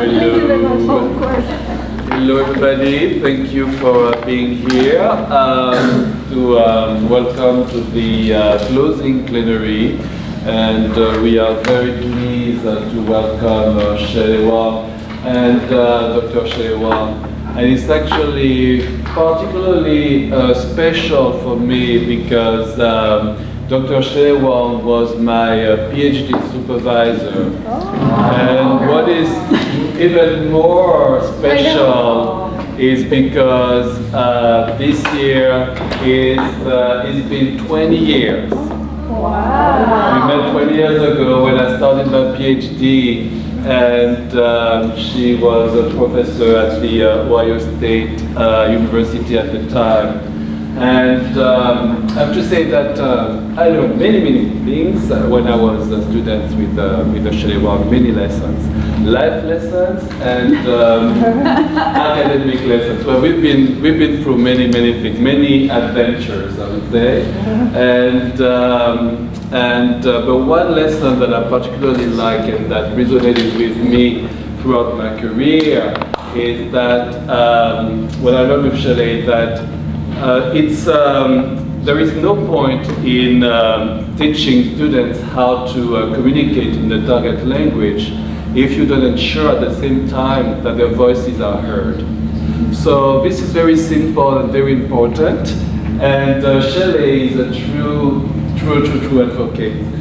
Thank you very much. Of course. Hello, everybody. Thank you for being here to welcome to the closing plenary. And we are very pleased to welcome Shelley Wong and Dr. Shelley Wong. And it's actually particularly special for me because Dr. Shelley Wong was my PhD supervisor. And what is even more special is because this year it's been 20 years. Wow. We met 20 years ago when I started my PhD, and she was a professor at the Ohio State University at the time. And I have to say that I learned many things when I was a student with Shelley Wong, many lessons, life lessons and academic lessons. Well, we've been through many things, many adventures, I would say. But one lesson that I particularly like and that resonated with me throughout my career is that when I learned with Shelley that there is no point in teaching students how to communicate in the target language if you don't ensure at the same time that their voices are heard. So this is very simple and very important. And Shelley is a true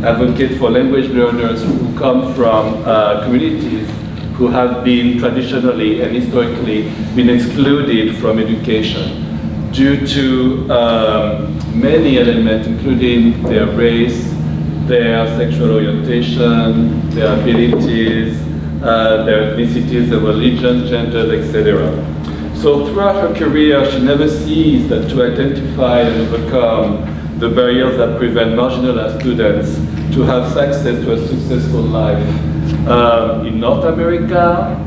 advocate for language learners who come from communities who have been traditionally and historically been excluded from education due to many elements, including their race, their sexual orientation, their abilities, their ethnicities, their religion, gender, etc. So throughout her career, she never ceased to identify and overcome the barriers that prevent marginalized students to have access to a successful life in North America,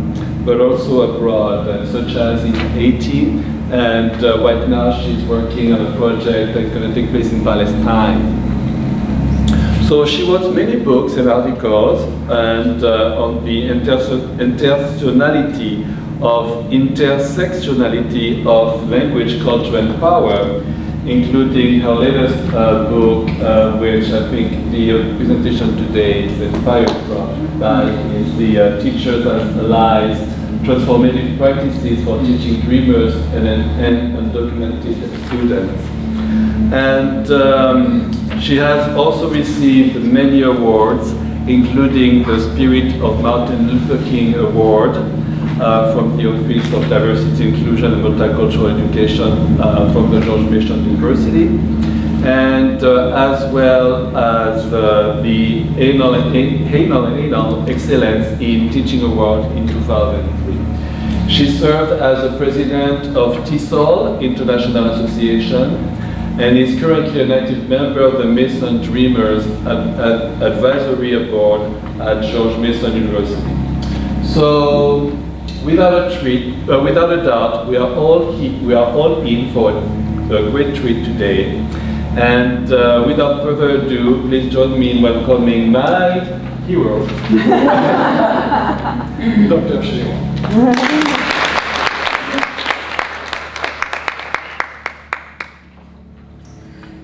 but also abroad, such as in Haiti. And right now she's working on a project that's going to take place in Palestine. So she wrote many books and articles and on the intersectionality of language, culture, and power, including her latest book, which I think the presentation today is inspired from, is the Teachers as Allies, Transformative Practices for Teaching Dreamers and Undocumented Students. And she has also received many awards, including the Spirit of Martin Luther King Award from the Office of Diversity, Inclusion and Multicultural Education from the George Mason University, and as well as the Anal Excellence in Teaching Award in 2003. She served as the president of ESOL, International Association, and is currently an active member of the Mason Dreamers Advisory Board at George Mason University. So, without a doubt, we are all in for a great treat today. And without further ado, please join me in welcoming my hero, Dr. Shelley Wong.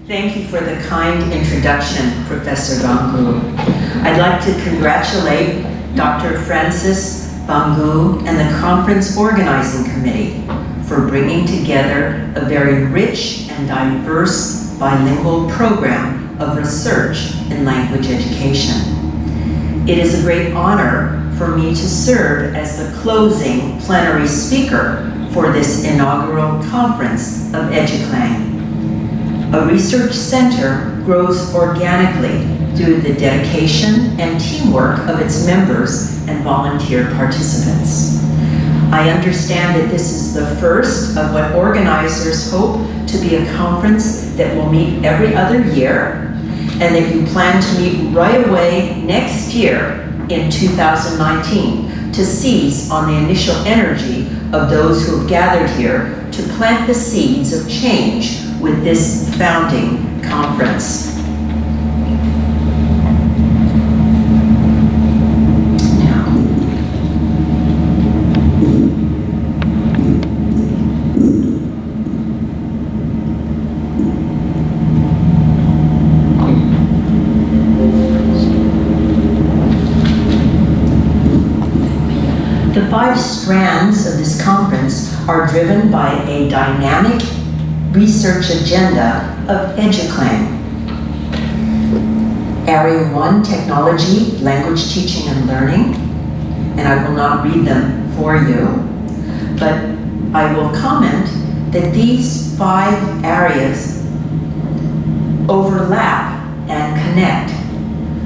Thank you for the kind introduction, Professor Bangu. I'd like to congratulate Dr. Francis Bangu and the Conference Organizing Committee for bringing together a very rich and diverse bilingual program of research in language education. It is a great honor for me to serve as the closing plenary speaker for this inaugural conference of EducLang. A research center grows organically through the dedication and teamwork of its members and volunteer participants. I understand that this is the first of what organizers hope to be a conference that will meet every other year, and that you plan to meet right away next year in 2019 to seize on the initial energy of those who have gathered here to plant the seeds of change with this founding conference. Now, The 5 strands of this conference are driven by a dynamic research agenda of EducLang. Area 1, technology, language teaching and learning, and I will not read them for you, but I will comment that these 5 areas overlap and connect.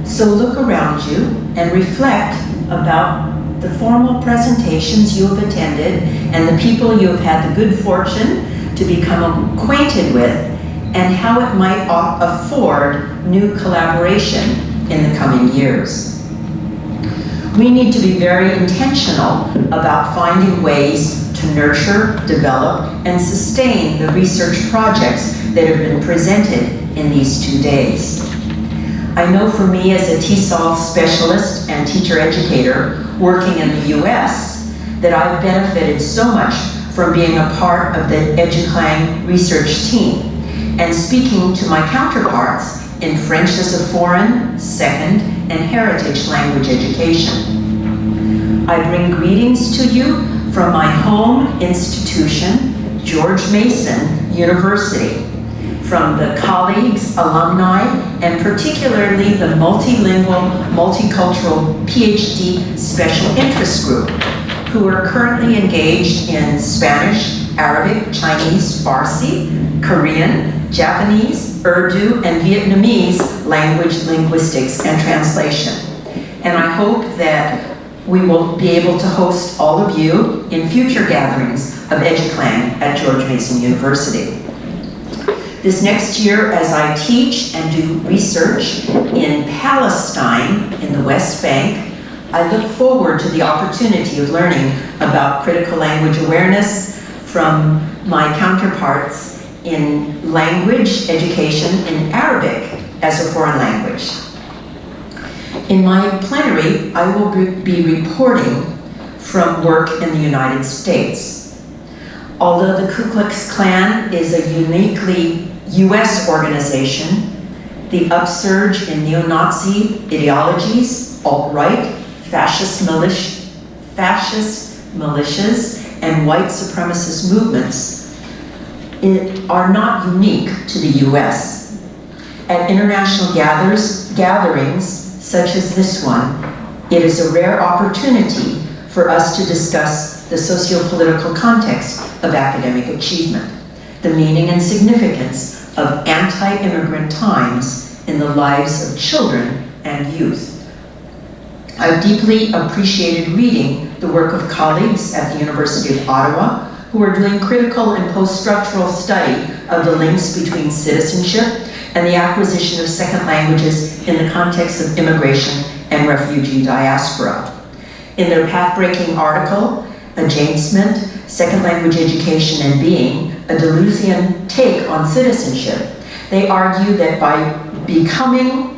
So look around you and reflect about the formal presentations you have attended and the people you have had the good fortune to become acquainted with, and how it might afford new collaboration in the coming years. We need to be very intentional about finding ways to nurture, develop, and sustain the research projects that have been presented in these 2 days. I know for me as a ESOL specialist and teacher educator working in the US that I've benefited so much from being a part of the EducLang research team and speaking to my counterparts in French as a foreign, second, and heritage language education. I bring greetings to you from my home institution, George Mason University, from the colleagues, alumni, and particularly the multilingual, multicultural PhD special interest group, who are currently engaged in Spanish, Arabic, Chinese, Farsi, Korean, Japanese, Urdu, and Vietnamese language, linguistics, and translation. And I hope that we will be able to host all of you in future gatherings of EducLang at George Mason University. This next year, as I teach and do research in Palestine, in the West Bank, I look forward to the opportunity of learning about critical language awareness from my counterparts in language education in Arabic as a foreign language. In my plenary, I will be reporting from work in the United States. Although the Ku Klux Klan is a uniquely US organization, the upsurge in neo-Nazi ideologies, alt-right, fascist militias, and white supremacist movements are not unique to the US. At international gatherings, such as this one, it is a rare opportunity for us to discuss the socio-political context of academic achievement, the meaning and significance of anti-immigrant times in the lives of children and youth. I've deeply appreciated reading the work of colleagues at the University of Ottawa who are doing critical and post-structural study of the links between citizenship and the acquisition of second languages in the context of immigration and refugee diaspora. In their path-breaking article, Adjacent, Second Language Education and Being, a Deleuzian take on citizenship, they argue that by becoming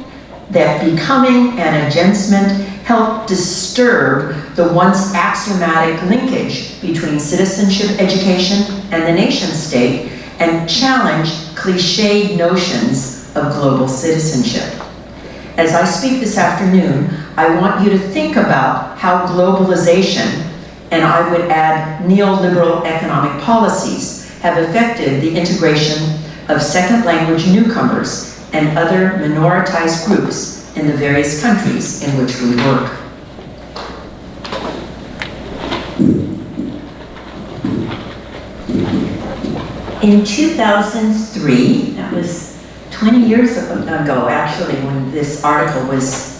and adjacent help disturb the once axiomatic linkage between citizenship education and the nation state and challenge cliched notions of global citizenship. As I speak this afternoon, I want you to think about how globalization, and I would add neoliberal economic policies, have affected the integration of second language newcomers and other minoritized groups in the various countries in which we work. In 2003, that was 20 years ago actually, when this article was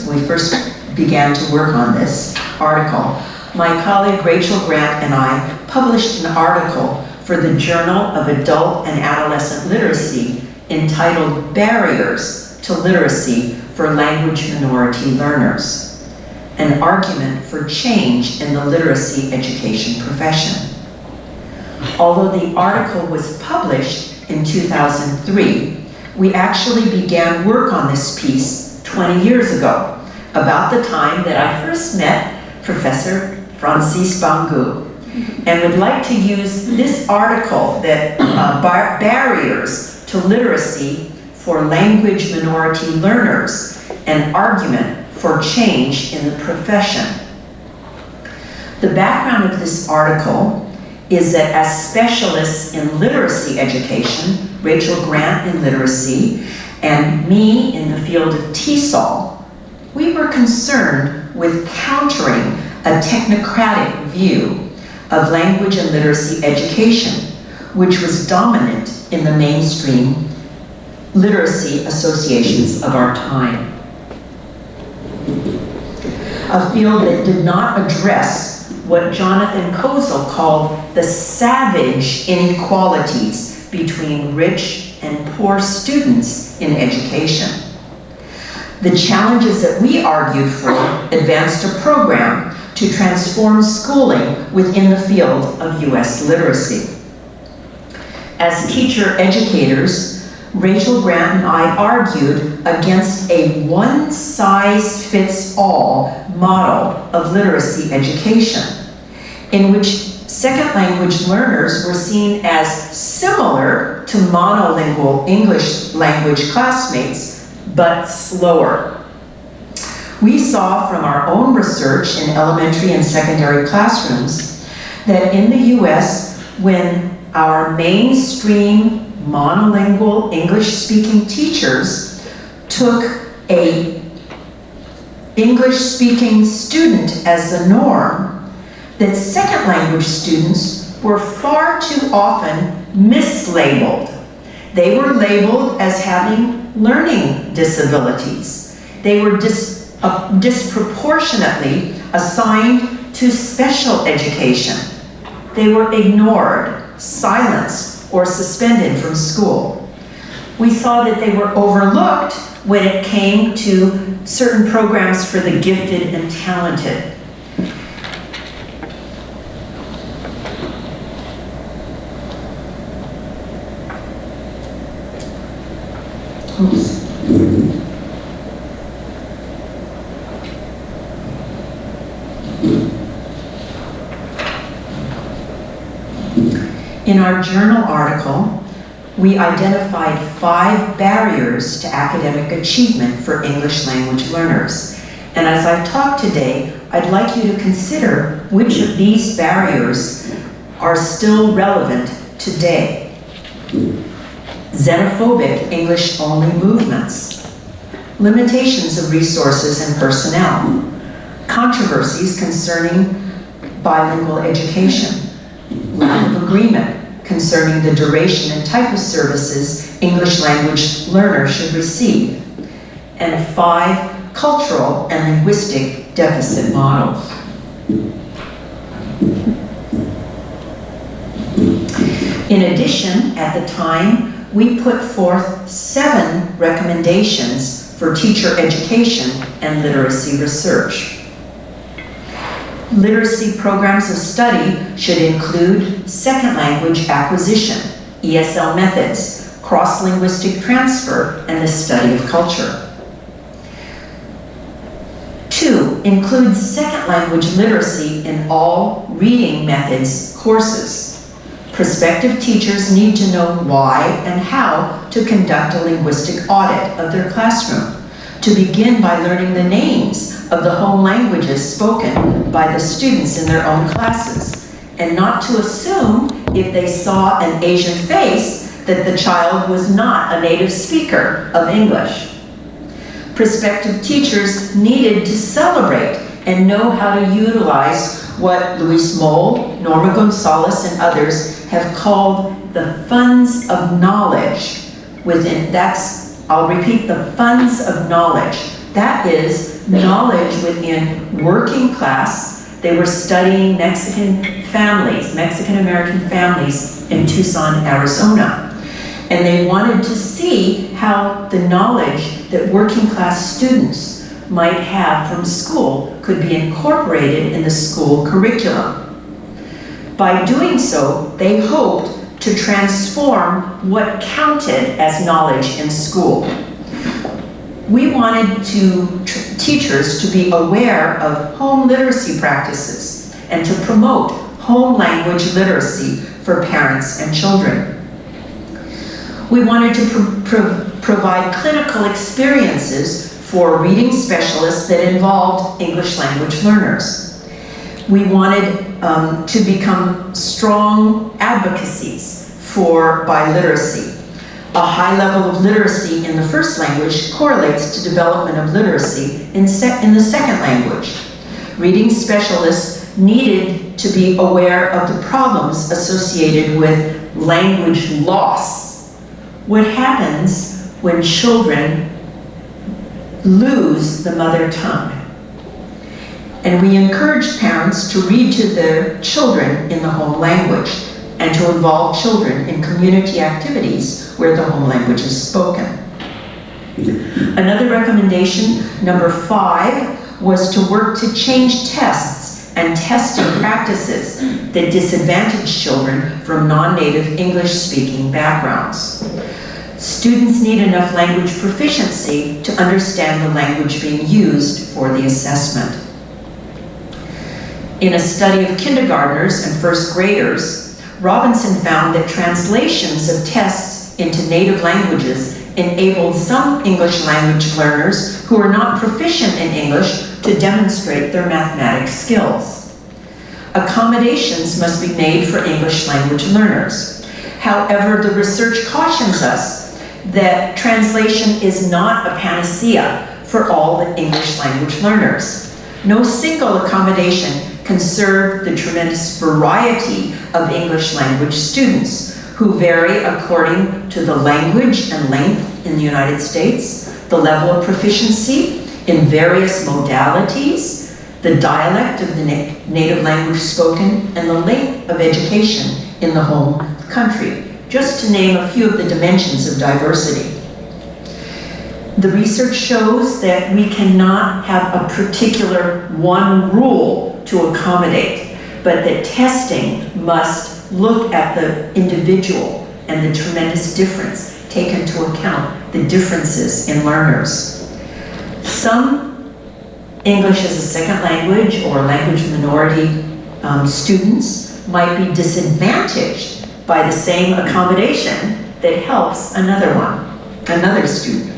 we first began to work on this article, my colleague Rachel Grant and I published an article for the Journal of Adult and Adolescent Literacy entitled Barriers to Literacy for Language Minority Learners, an argument for change in the literacy education profession. Although the article was published in 2003, we actually began work on this piece 20 years ago, about the time that I first met Professor Francis Bangou, and would like to use this article, that Barriers to Literacy for Language Minority Learners, an argument for change in the profession. The background of this article is that as specialists in literacy education, Rachel Grant in literacy, and me in the field of TESOL, we were concerned with countering a technocratic view of language and literacy education, which was dominant in the mainstream literacy associations of our time. A field that did not address what Jonathan Kozel called the savage inequalities between rich and poor students in education. The challenges that we argued for advanced a program to transform schooling within the field of US literacy. As teacher educators, Rachel Grant and I argued against a one-size-fits-all model of literacy education, in which second language learners were seen as similar to monolingual English language classmates, but slower. We saw from our own research in elementary and secondary classrooms that in the US, when our mainstream monolingual English-speaking teachers took a English-speaking student as the norm, that second language students were far too often mislabeled. They were labeled as having learning disabilities. They were disproportionately assigned to special education. They were ignored, silenced, or suspended from school. We saw that they were overlooked when it came to certain programs for the gifted and talented. Oops. In our journal article, we identified 5 barriers to academic achievement for English language learners. And as I talk today, I'd like you to consider which of these barriers are still relevant today. Xenophobic English-only movements, limitations of resources and personnel, controversies concerning bilingual education, lack of agreement concerning the duration and type of services English language learners should receive, and 5 cultural and linguistic deficit models. In addition, at the time, we put forth 7 recommendations for teacher education and literacy research. Literacy programs of study should include second language acquisition, ESL methods, cross-linguistic transfer, and the study of culture. 2, include second language literacy in all reading methods courses. Prospective teachers need to know why and how to conduct a linguistic audit of their classroom, to begin by learning the names of the home languages spoken by the students in their own classes, and not to assume if they saw an Asian face that the child was not a native speaker of English. Prospective teachers needed to celebrate and know how to utilize what Luis Moll, Norma Gonzalez, and others have called the funds of knowledge within, I'll repeat, the funds of knowledge. That is knowledge within working class. They were studying Mexican families, Mexican-American families in Tucson, Arizona. And they wanted to see how the knowledge that working class students might have from school could be incorporated in the school curriculum. By doing so, they hoped to transform what counted as knowledge in school. We wanted teachers to be aware of home literacy practices and to promote home language literacy for parents and children. We wanted to provide clinical experiences for reading specialists that involved English language learners. we wanted to become strong advocacies for biliteracy. A high level of literacy in the first language correlates to development of literacy in the second language. Reading specialists needed to be aware of the problems associated with language loss. What happens when children lose the mother tongue? And we encourage parents to read to their children in the home language and to involve children in community activities where the home language is spoken. Another recommendation, number 5, was to work to change tests and testing practices that disadvantage children from non-native English-speaking backgrounds. Students need enough language proficiency to understand the language being used for the assessment. In a study of kindergartners and first graders, Robinson found that translations of tests into native languages enabled some English language learners who are not proficient in English to demonstrate their mathematics skills. Accommodations must be made for English language learners. However, the research cautions us that translation is not a panacea for all the English language learners. No single accommodation can serve the tremendous variety of English language students who vary according to the language and length in the United States, the level of proficiency in various modalities, the dialect of the native language spoken, and the length of education in the home country, just to name a few of the dimensions of diversity. The research shows that we cannot have a particular one rule to accommodate, but that testing must look at the individual and the tremendous difference, take into account the differences in learners. Some English as a second language or language minority students might be disadvantaged by the same accommodation that helps another student.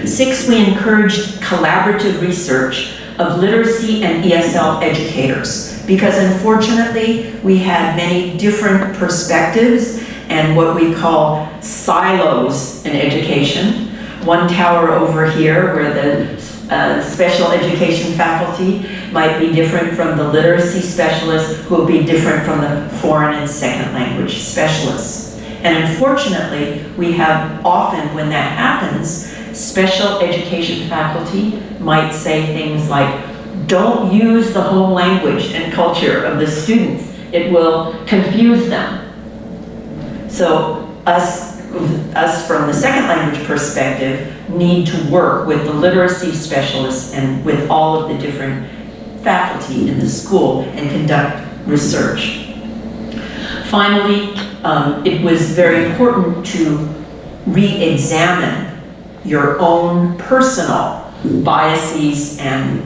6, we encouraged collaborative research of literacy and ESL educators, because unfortunately we had many different perspectives and what we call silos in education. One tower over here where the special education faculty might be different from the literacy specialists, who will be different from the foreign and second language specialists. And unfortunately, we have often, when that happens, special education faculty might say things like, don't use the home language and culture of the students. It will confuse them. So us from the second language perspective need to work with the literacy specialists and with all of the different faculty in the school and conduct research. Finally, it was very important to re-examine your own personal biases and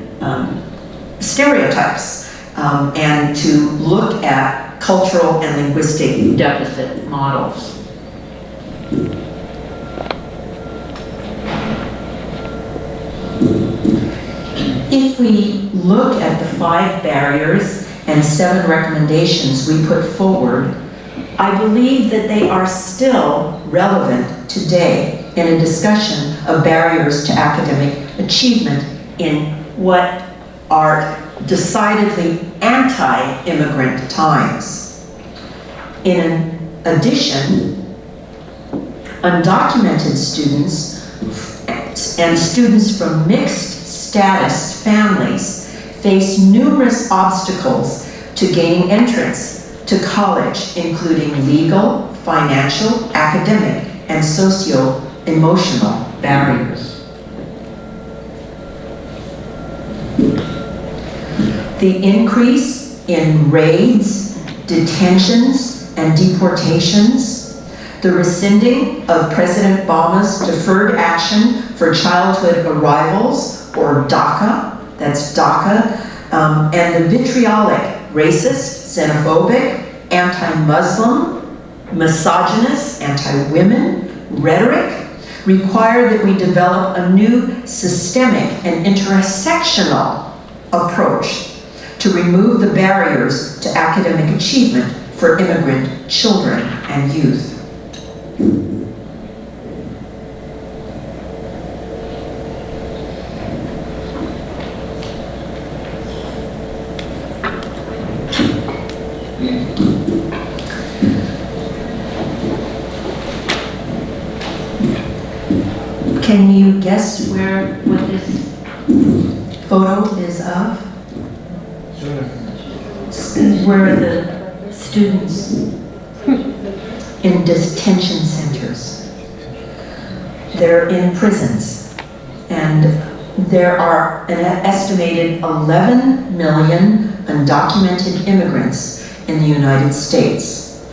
stereotypes, and to look at cultural and linguistic deficit models. If we look at the 5 barriers and 7 recommendations we put forward, I believe that they are still relevant today in a discussion of barriers to academic achievement in what are decidedly anti-immigrant times. In addition, undocumented students and students from mixed status families face numerous obstacles to gaining entrance to college, including legal, financial, academic, and socio-emotional barriers. The increase in raids, detentions, and deportations, the rescinding of President Obama's Deferred Action for Childhood Arrivals, or DACA, that's DACA, and the vitriolic, racist, xenophobic, anti-Muslim, misogynist, anti-women rhetoric require that we develop a new systemic and intersectional approach to remove the barriers to academic achievement for immigrant children and youth. Can you guess what this photo is of? Sure. Where are the students in detention centers? They're in prisons, and there are an estimated 11 million undocumented immigrants in the United States.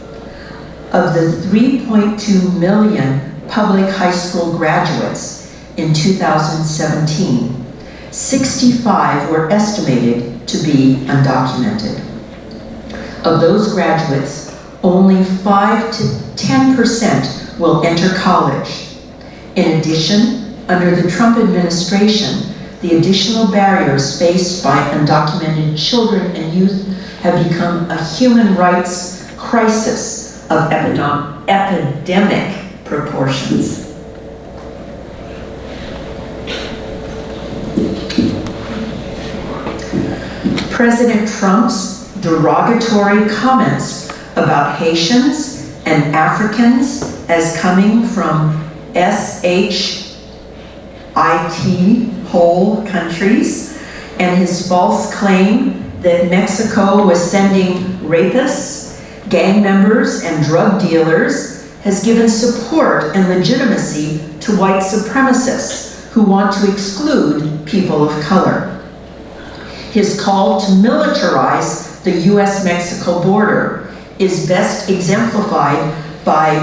Of the 3.2 million public high school graduates in 2017, 65 were estimated to be undocumented. Of those graduates, only 5 to 10% will enter college. In addition, under the Trump administration, the additional barriers faced by undocumented children and youth have become a human rights crisis of epidemic proportions. President Trump's derogatory comments about Haitians and Africans as coming from SHIT whole countries, and his false claim that Mexico was sending rapists, gang members, and drug dealers has given support and legitimacy to white supremacists who want to exclude people of color. His call to militarize the US-Mexico border is best exemplified by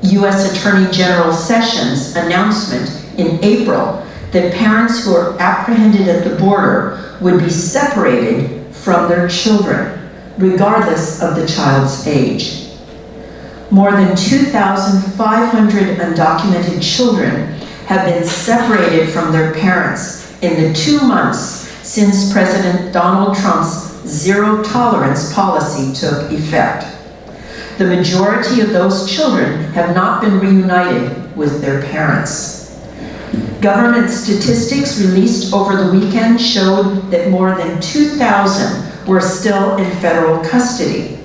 US Attorney General Sessions' announcement in April that parents who are apprehended at the border would be separated from their children, regardless of the child's age. More than 2,500 undocumented children have been separated from their parents in the 2 months since President Donald Trump's zero tolerance policy took effect. The majority of those children have not been reunited with their parents. Government statistics released over the weekend showed that more than 2,000 were still in federal custody,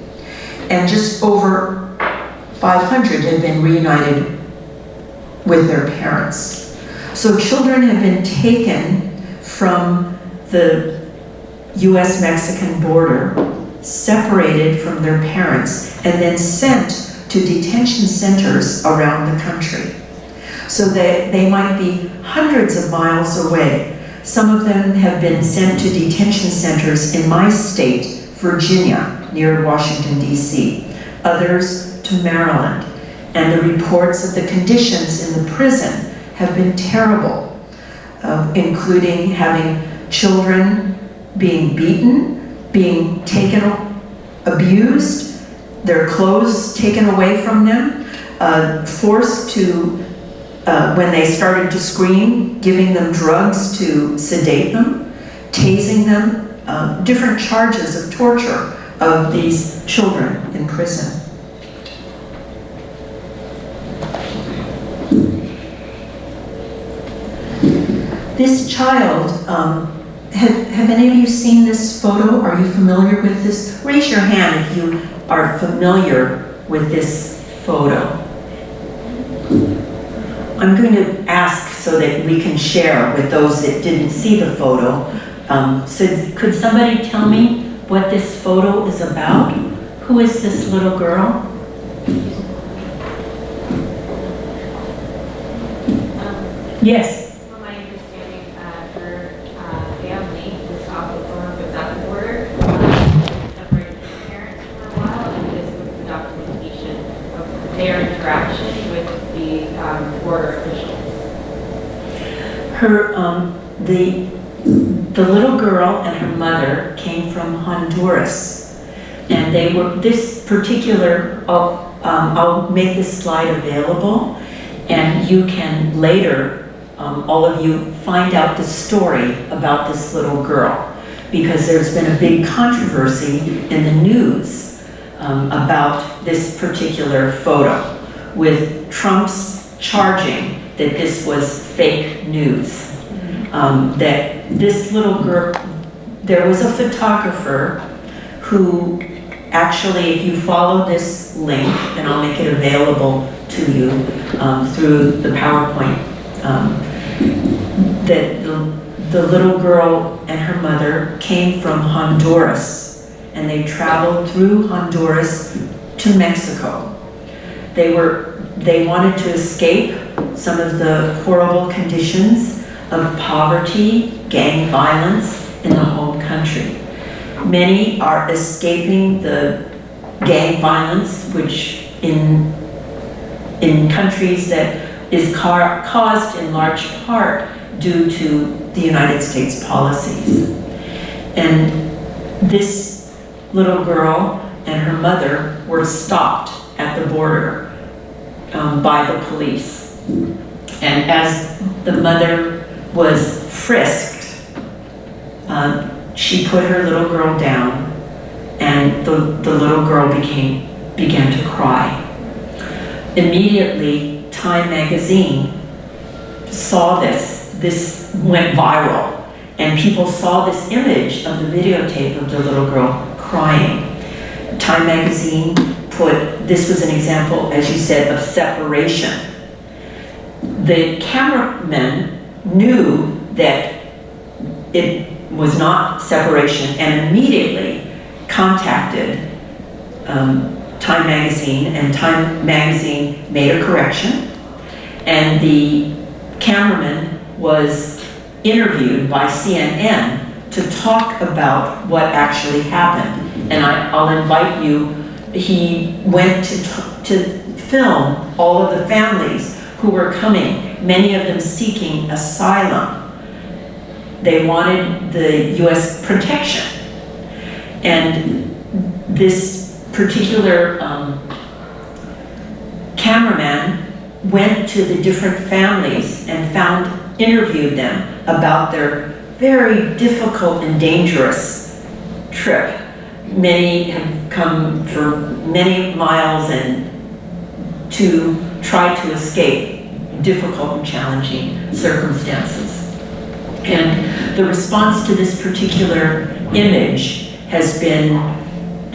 and just over 500 had been reunited with their parents. So children have been taken from the US-Mexican border, separated from their parents, and then sent to detention centers around the country. So they might be hundreds of miles away. Some of them have been sent to detention centers in my state, Virginia, near Washington, D.C. Others to Maryland. And the reports of the conditions in the prison have been terrible, including having children being beaten, being abused, their clothes taken away from them, forced to, when they started to scream, giving them drugs to sedate them, tasing them, different charges of torture of these children in prison. This child, have any of you seen this photo? Are you familiar with this? Raise your hand if you are familiar with this photo. I'm going to ask so that we can share with those that didn't see the photo. So could somebody tell me what this photo is about? Who is this little girl? Yes. Their interaction with the border officials. The little girl and her mother came from Honduras, and they were this particular. I'll make this slide available, and you can later, all of you, find out the story about this little girl, because there's been a big controversy in the news about this particular photo, with Trump's charging that this was fake news. That this little girl, there was a photographer who actually, if you follow this link, and I'll make it available to you through the PowerPoint, that the little girl and her mother came from Honduras, and they traveled through Honduras to Mexico. They wanted to escape some of the horrible conditions of poverty, gang violence in the home country. Many are escaping the gang violence, which in countries that is caused in large part due to the United States policies. And this little girl and her mother were stopped at the border by the police. And as the mother was frisked, she put her little girl down, and the little girl began to cry. Immediately, Time magazine saw this. This went viral, and people saw this image of the videotape of the little girl crying. Time magazine this was an example, as you said, of separation. The cameraman knew that it was not separation and immediately contacted Time magazine, and Time magazine made a correction, and the cameraman was interviewed by CNN to talk about what actually happened. And I'll invite you, he went to film all of the families who were coming, many of them seeking asylum. They wanted the US protection. And this particular cameraman went to the different families and interviewed them about their very difficult and dangerous trip. Many have come for many miles and to try to escape difficult and challenging circumstances. And the response to this particular image has been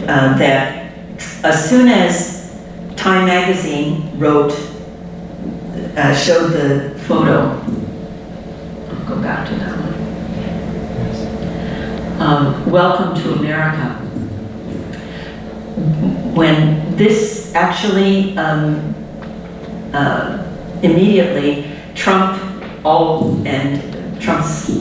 that as soon as Time magazine showed the photo, I'll go back to that one. Welcome to America. When this actually, immediately, Trump's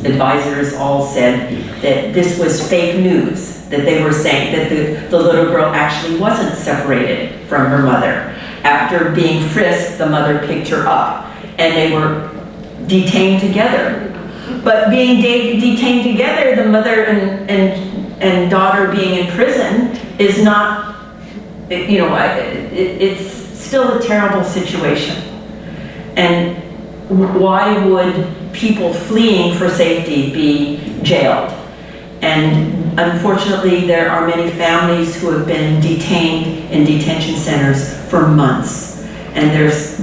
advisors all said that this was fake news, that they were saying that the little girl actually wasn't separated from her mother. After being frisked, the mother picked her up, and they were detained together. But being detained together, the mother and daughter being in prison is not, it's still a terrible situation. And why would people fleeing for safety be jailed? And unfortunately, there are many families who have been detained in detention centers for months. And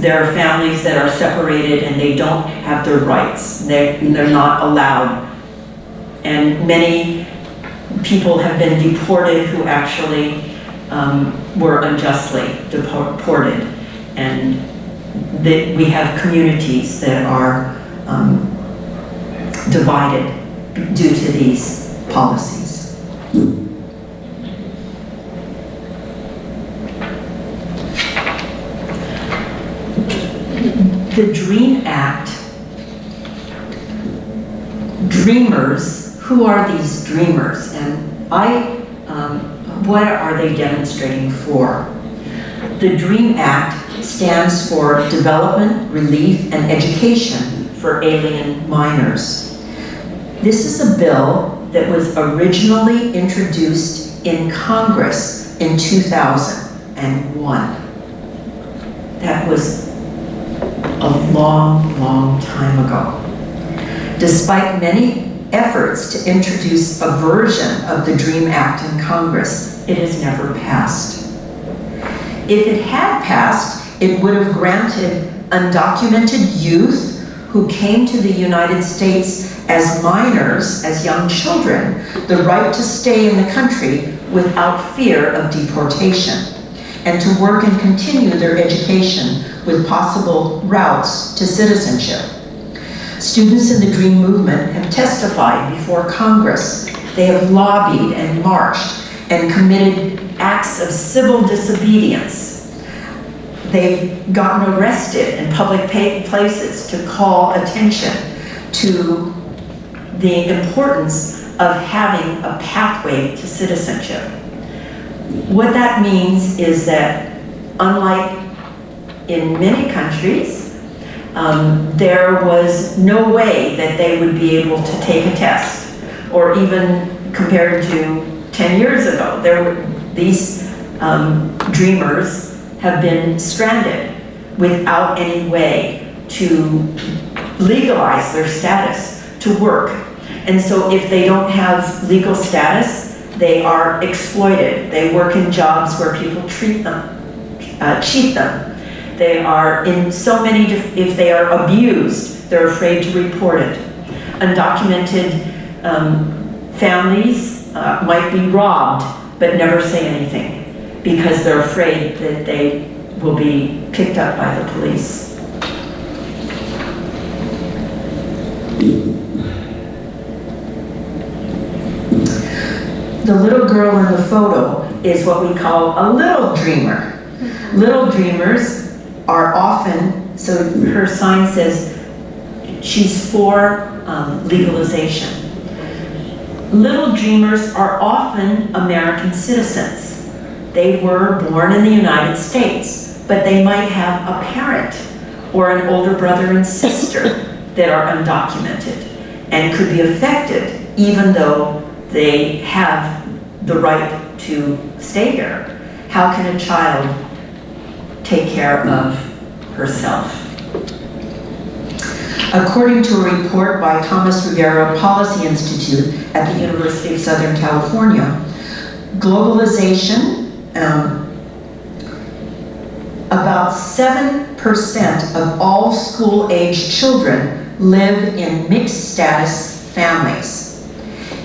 there are families that are separated and they don't have their rights. They're not allowed. And many people have been deported who actually were unjustly deported. And we have communities that are divided due to these policies. The DREAM Act, dreamers, who are these dreamers? And what are they demonstrating for? The DREAM Act stands for Development, Relief, and Education for Alien Minors. This is a bill that was originally introduced in Congress in 2001. That was a long, long time ago. Despite many efforts to introduce a version of the DREAM Act in Congress, it has never passed. If it had passed, it would have granted undocumented youth who came to the United States as minors, as young children, the right to stay in the country without fear of deportation, and to work and continue their education with possible routes to citizenship. Students in the DREAM movement have testified before Congress. They have lobbied and marched and committed acts of civil disobedience. They've gotten arrested in public places to call attention to the importance of having a pathway to citizenship. What that means is that, unlike in many countries, there was no way that they would be able to take a test, or even compared to 10 years ago, these dreamers have been stranded without any way to legalize their status to work. And so if they don't have legal status, they are exploited. They work in jobs where people cheat them. They are in so many, if they are abused, they're afraid to report it. Undocumented families might be robbed, but never say anything because they're afraid that they will be picked up by the police. The little girl in the photo is what we call a little dreamer. Little dreamers are often, so her sign says she's for legalization. Little dreamers are often American citizens. They were born in the United States, but they might have a parent or an older brother and sister that are undocumented and could be affected even though they have the right to stay here. How can a child take care of herself? According to a report by Thomas Rivera Policy Institute at the University of Southern California, globalization, about 7% of all school-aged children live in mixed status families.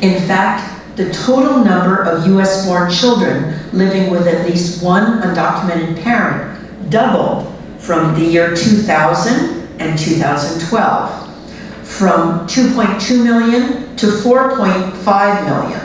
In fact, the total number of US-born children living with at least one undocumented parent doubled from the year 2000 and 2012, from 2.2 million to 4.5 million.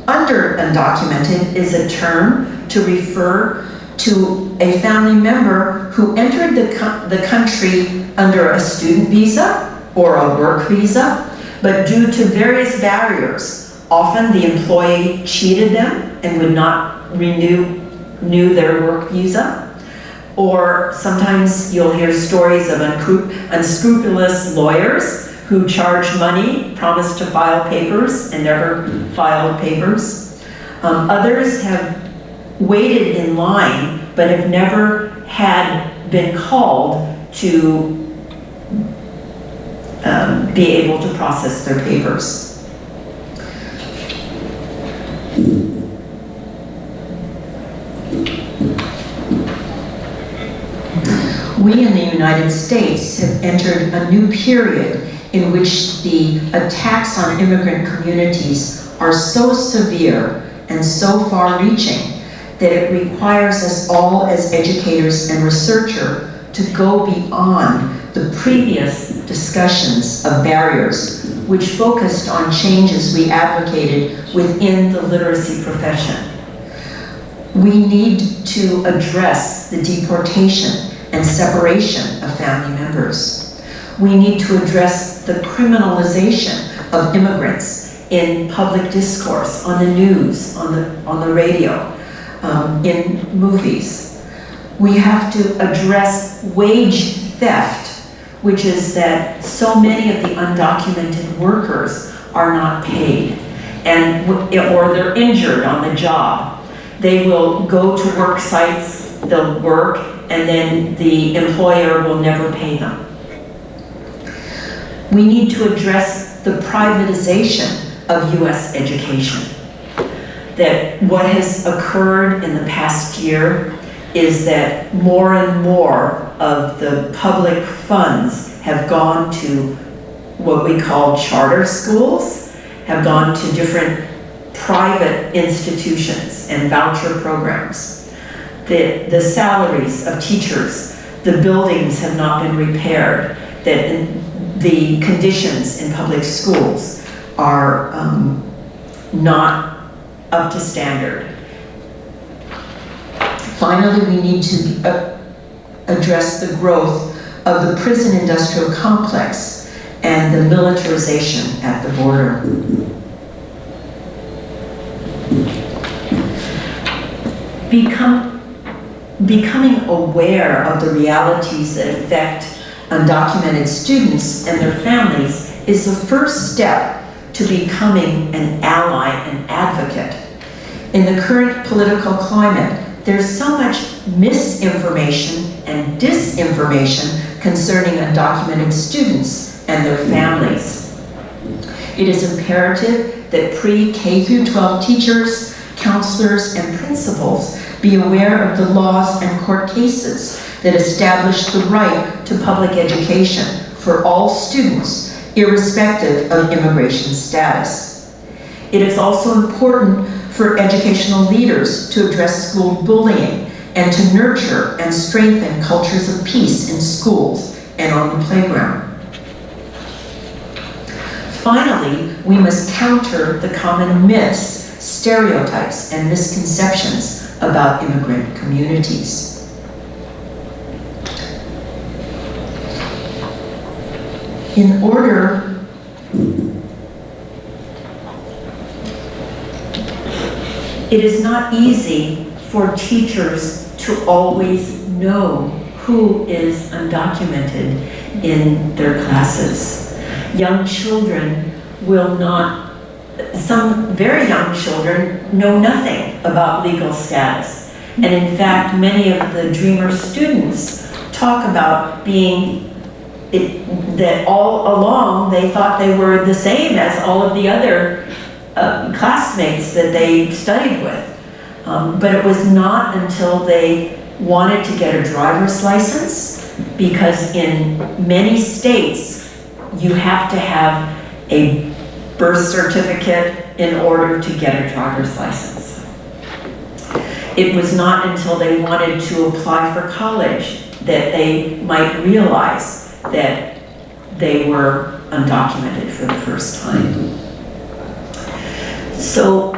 Under undocumented is a term to refer to a family member who entered the country under a student visa or a work visa, but due to various barriers, often the employee cheated them and would not renew their work visa. Or sometimes you'll hear stories of unscrupulous lawyers who charge money, promise to file papers, and never filed papers. Others have waited in line, but have never been called to be able to process their papers. We in the United States have entered a new period in which the attacks on immigrant communities are so severe and so far-reaching that it requires us all as educators and researchers to go beyond the previous discussions of barriers, which focused on changes we advocated within the literacy profession. We need to address the deportation and separation of family members. We need to address the criminalization of immigrants in public discourse, on the news, on the radio, in movies. We have to address wage theft, which is that so many of the undocumented workers are not paid, or they're injured on the job. They will go to work sites, they'll work, and then the employer will never pay them. We need to address the privatization of US education. That what has occurred in the past year is that more and more of the public funds have gone to what we call charter schools, have gone to different private institutions and voucher programs. The salaries of teachers, the buildings have not been repaired, that the conditions in public schools are not up to standard. Finally, we need to address the growth of the prison industrial complex and the militarization at the border. Becoming aware of the realities that affect undocumented students and their families is the first step to becoming an ally and advocate. In the current political climate, there's so much misinformation and disinformation concerning undocumented students and their families. It is imperative that pre-K through 12 teachers, counselors, and principals be aware of the laws and court cases that establish the right to public education for all students, irrespective of immigration status. It is also important for educational leaders to address school bullying and to nurture and strengthen cultures of peace in schools and on the playground. Finally, we must counter the common myths, stereotypes, and misconceptions about immigrant communities. In order it is not easy for teachers to always know who is undocumented in their classes. Young children will not, some very young children know nothing about legal status. And in fact, many of the Dreamer students talk about being that all along they thought they were the same as all of the other classmates that they studied with. But it was not until they wanted to get a driver's license, because in many states you have to have a birth certificate in order to get a driver's license. It was not until they wanted to apply for college that they might realize that they were undocumented for the first time. So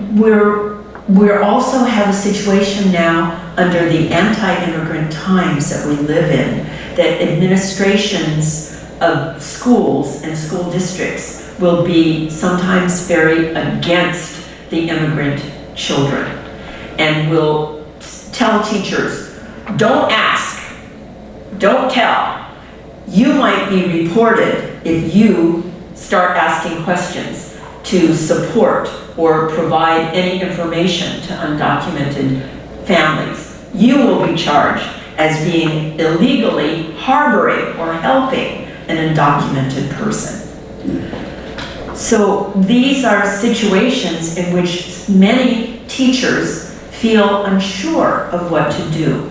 we also have a situation now under the anti-immigrant times that we live in, that administrations of schools and school districts will be sometimes very against the immigrant children and will tell teachers, don't ask, don't tell. You might be reported if you start asking questions to support or provide any information to undocumented families. You will be charged as being illegally harboring or helping an undocumented person. So these are situations in which many teachers feel unsure of what to do.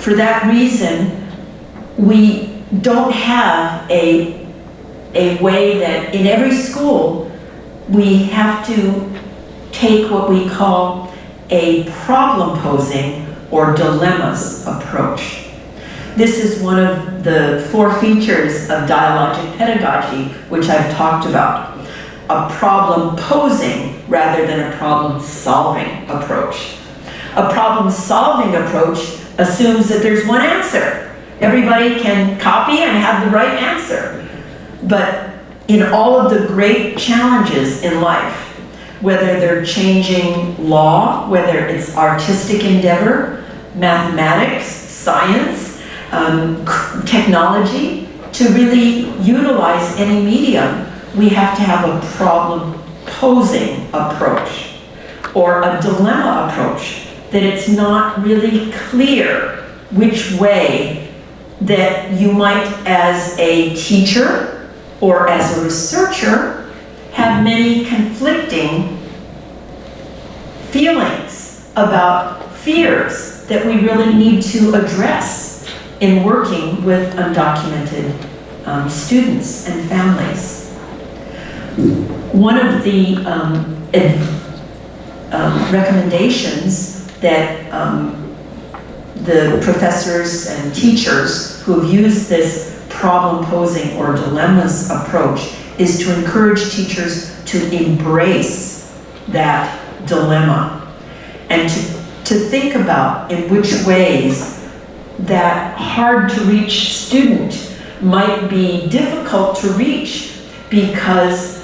For that reason, we don't have a way that in every school we have to take what we call a problem posing or dilemmas approach. This is one of the 4 features of dialogic pedagogy, which I've talked about. A problem posing rather than a problem solving approach. A problem solving approach assumes that there's one answer. Everybody can copy and have the right answer. But in all of the great challenges in life, whether they're changing law, whether it's artistic endeavor, mathematics, science, technology, to really utilize any medium, we have to have a problem posing approach or a dilemma approach, that it's not really clear which way that you might, as a teacher or as a researcher, have many conflicting feelings about fears that we really need to address in working with undocumented students and families. One of the recommendations that the professors and teachers who have used this problem-posing or dilemmas approach is to encourage teachers to embrace that dilemma and to think about in which ways that hard-to-reach student might be difficult to reach because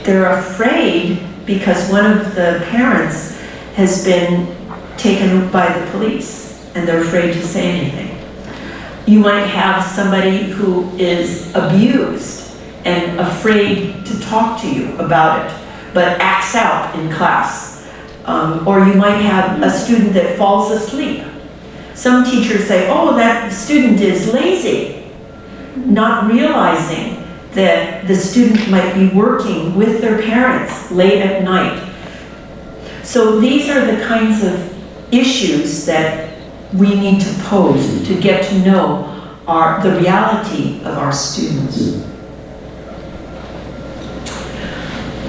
they're afraid because one of the parents has been taken by the police and they're afraid to say anything. You might have somebody who is abused and afraid to talk to you about it, but acts out in class. Or you might have a student that falls asleep. Some teachers say, oh, that student is lazy, not realizing that the student might be working with their parents late at night. So these are the kinds of issues that we need to pose to get to know the reality of our students.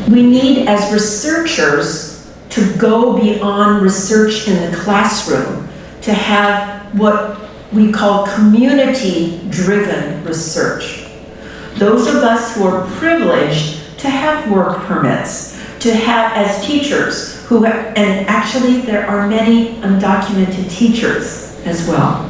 We need, as researchers, to go beyond research in the classroom, to have what we call community-driven research. Those of us who are privileged to have work permits, to have, as teachers, who have, and actually there are many undocumented teachers as well.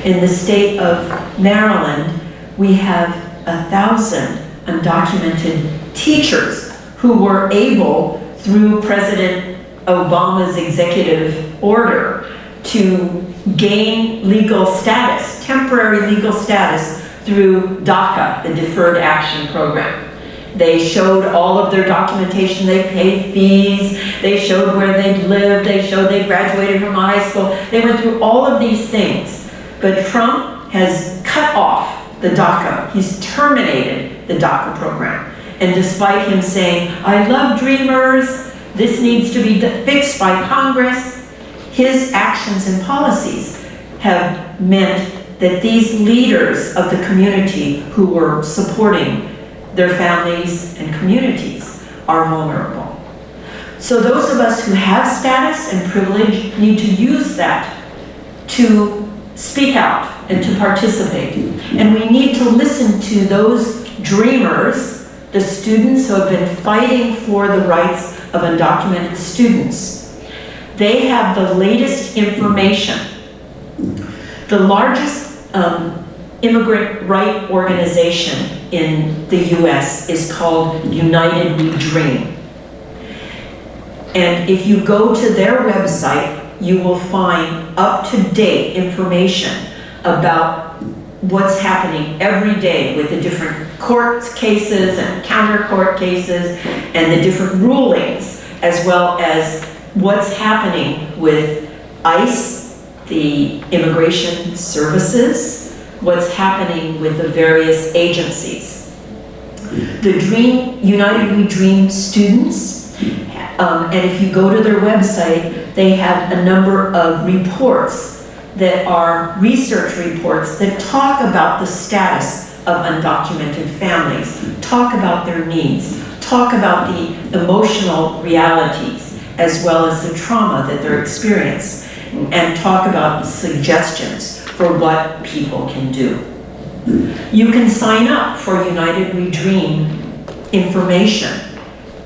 In the state of Maryland, we have 1,000 undocumented teachers who were able, through President Obama's executive order, to gain legal status, temporary legal status, through DACA, the Deferred Action program. They showed all of their documentation, they paid fees, they showed where they lived, they showed they graduated from high school. They went through all of these things. But Trump has cut off the DACA. He's terminated the DACA program. And despite him saying, I love dreamers, this needs to be fixed by Congress, his actions and policies have meant that these leaders of the community who were supporting their families and communities are vulnerable. So those of us who have status and privilege need to use that to speak out and to participate. And we need to listen to those dreamers, the students who have been fighting for the rights of undocumented students. They have the latest information. The largest immigrant right organization in the US is called United We Dream. And if you go to their website, you will find up-to-date information about what's happening every day with the different court cases and counter-court cases and the different rulings, as well as what's happening with ICE, the immigration services, what's happening with the various agencies. The United We Dream students, and if you go to their website, they have a number of reports that are research reports that talk about the status of undocumented families, talk about their needs, talk about the emotional realities, as well as the trauma that they're experiencing, and talk about suggestions for what people can do. You can sign up for United We Dream information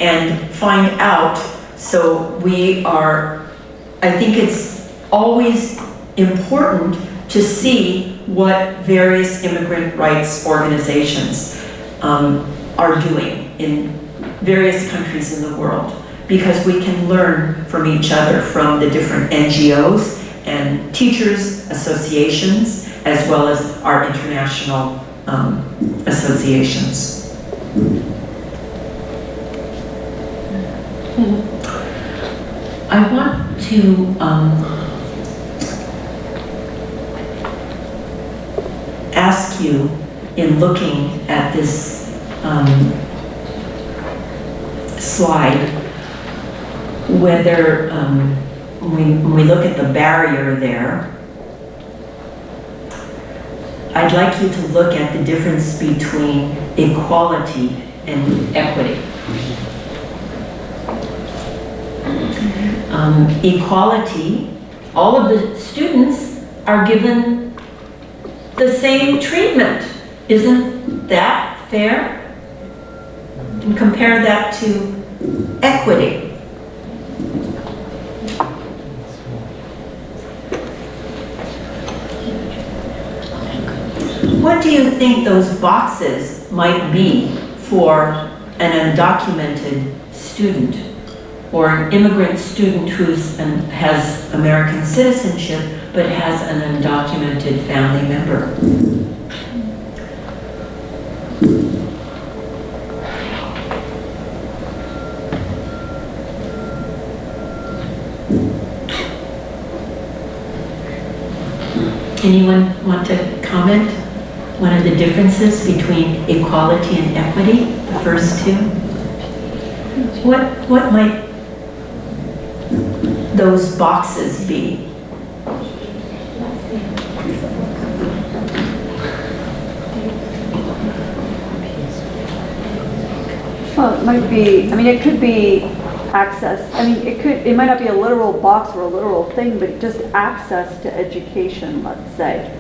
and find out. So I think it's always important to see what various immigrant rights organizations are doing in various countries in the world, because we can learn from each other, from the different NGOs and teachers associations, as well as our international associations. I want to ask you, in looking at this slide, whether when we look at the barrier there, I'd like you to look at the difference between equality and equity. Equality, all of the students are given the same treatment. Isn't that fair? And compare that to equity. What do you think those boxes might be for an undocumented student or an immigrant student who has American citizenship but has an undocumented family member? Anyone want to comment? One of the differences between equality and equity, the first two? What might those boxes be? Well, it might be, I mean, it could be access. I mean, it might not be a literal box or a literal thing, but just access to education, let's say.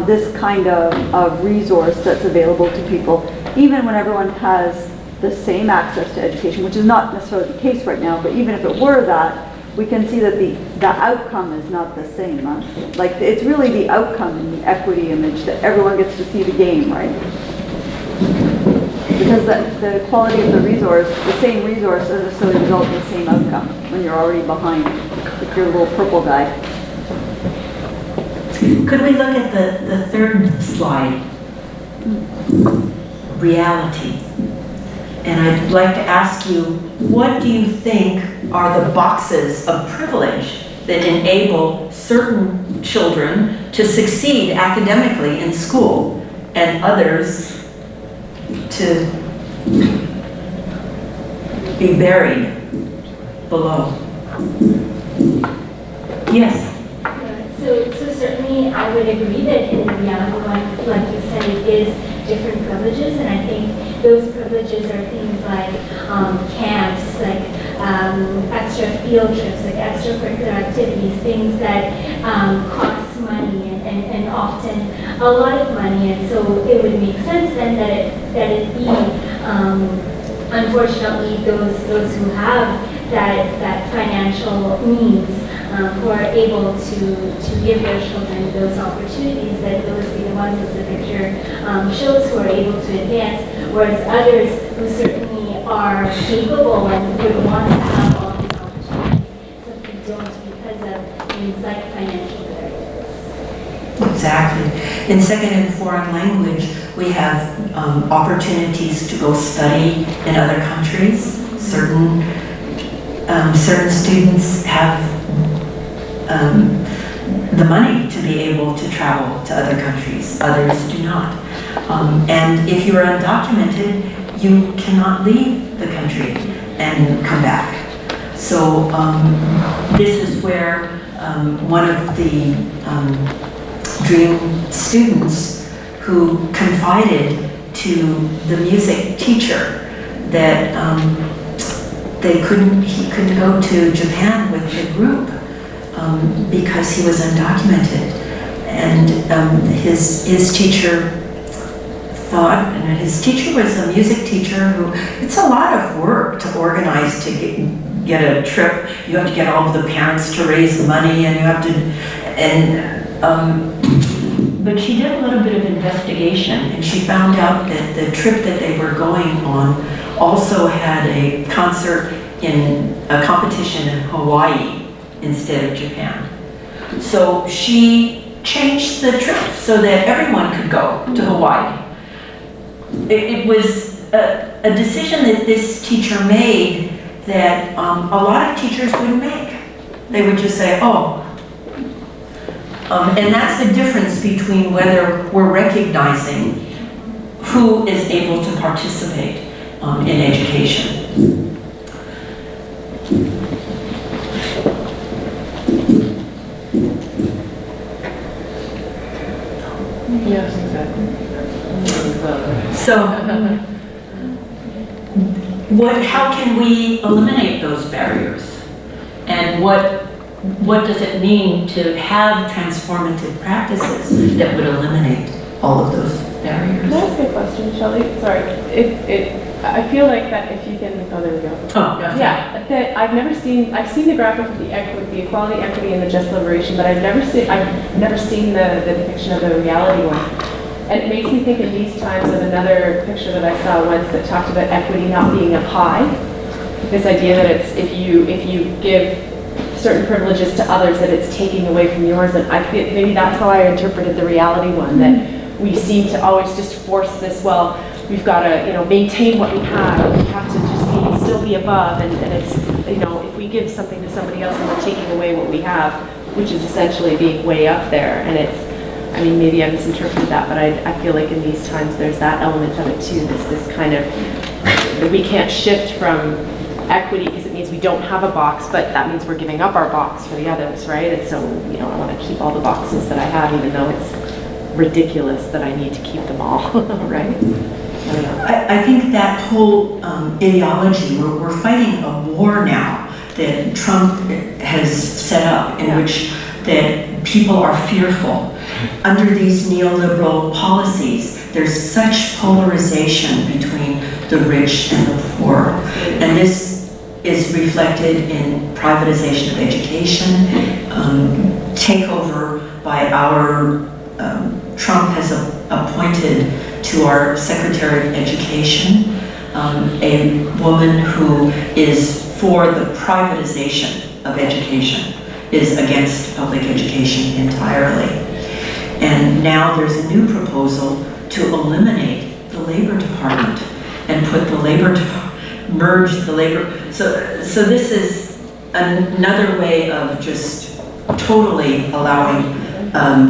This kind of resource that's available to people, even when everyone has the same access to education, which is not necessarily the case right now, but even if it were that, we can see that the outcome is not the same. Huh? Like, it's really the outcome in the equity image that everyone gets to see the game, right? Because the quality of the resource, the same resource, doesn't necessarily result in the same outcome when you're already behind, like your little purple guy. Could we look at the third slide? Reality. And I'd like to ask you, what do you think are the boxes of privilege that enable certain children to succeed academically in school and others to be buried below? Yes? So certainly I would agree that in the reality, like you said, it is different privileges, and I think those privileges are things like camps, like extra field trips, like extracurricular activities, things that cost money and often a lot of money, and so it would make sense then that it be unfortunately those who have that financial means who are able to give their children those opportunities, that those be the ones, as the picture shows, who are able to advance, whereas others who certainly are capable and would want to have all these opportunities simply don't because of things like financial barriers. Exactly. In second and foreign language, we have opportunities to go study in other countries. Certain students have the money to be able to travel to other countries. Others do not. And if you're undocumented, you cannot leave the country and come back. So this is where one of the Dream students who confided to the music teacher that he couldn't go to Japan with the group because he was undocumented, and his teacher thought, and his teacher was a music teacher who, it's a lot of work to organize to get a trip. You have to get all of the parents to raise money, and you have to, but she did a little bit of investigation, and she found out that the trip that they were going on also had a concert in a competition in Hawaii instead of Japan. So she changed the trip so that everyone could go to Hawaii. It was a decision that this teacher made that a lot of teachers wouldn't make. They would just say, oh, And that's the difference between whether we're recognizing who is able to participate in education. Yes, exactly. So, how can we eliminate those barriers? And what does it mean to have transformative practices that would eliminate all of those barriers? Can I ask a question, Shelley? Sorry. I feel like that if you can, oh, there we go. Oh, yes. Yeah, that I've seen the graphic of the equality, equity, and the just liberation, but I've never seen the depiction of the reality one. And it makes me think in these times of another picture that I saw once that talked about equity not being a pie. This idea that it's if you give certain privileges to others, that it's taking away from yours. And I feel maybe that's how I interpreted the reality one, that we seem to always just force this, well, we've got to, maintain what we have. We have to just still be above. And it's, if we give something to somebody else and we're taking away what we have, which is essentially being way up there. And it's, maybe I misinterpreted that, but I feel like in these times there's that element of it too. This kind of, that we can't shift from equity because it means we don't have a box, but that means we're giving up our box for the others, right? And so, I want to keep all the boxes that I have, even though it's ridiculous that I need to keep them all, right? I think that whole ideology, we're fighting a war now that Trump has set up in which that people are fearful. Under these neoliberal policies, there's such polarization between the rich and the poor. And this is reflected in privatization of education, takeover by our, Trump has appointed to our Secretary of Education a woman who is for the privatization of education, is against public education entirely. And now there's a new proposal to eliminate the Labor Department and put the merge the labor. So this is another way of just totally allowing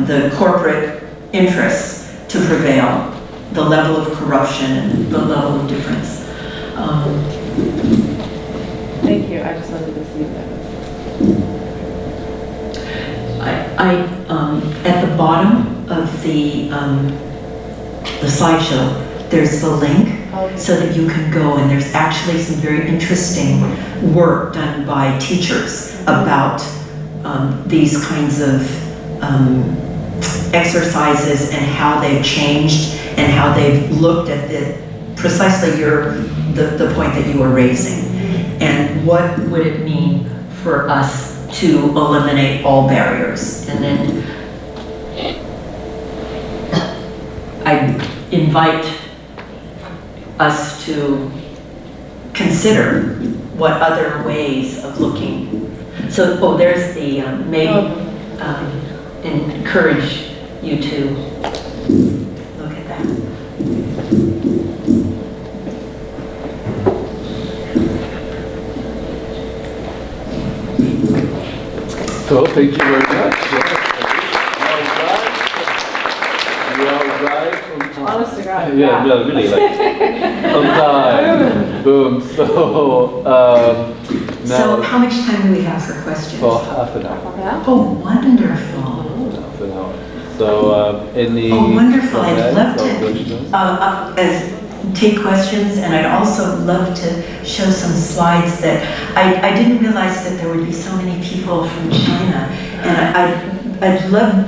the corporate interests to prevail, the level of corruption and the level of difference. Thank you. I just wanted to see that. At the bottom of the slideshow, there's the link so that you can go, and there's actually some very interesting work done by teachers about these kinds of exercises and how they've changed and how they've looked at precisely the point that you were raising. And what would it mean for us to eliminate all barriers? And then I invite us to consider what other ways of looking. So, there's the, encourage you to look at that. So thank you very much. You are right on time. Honest to God. Yeah, no, really, on time. Boom. So now. So how much time do we have for questions? For half an hour. Oh, wonderful. Half an hour. So any wonderful. I'd love comments or to take questions, and I'd also love to show some slides that I didn't realize that there would be so many people from China, and I'd love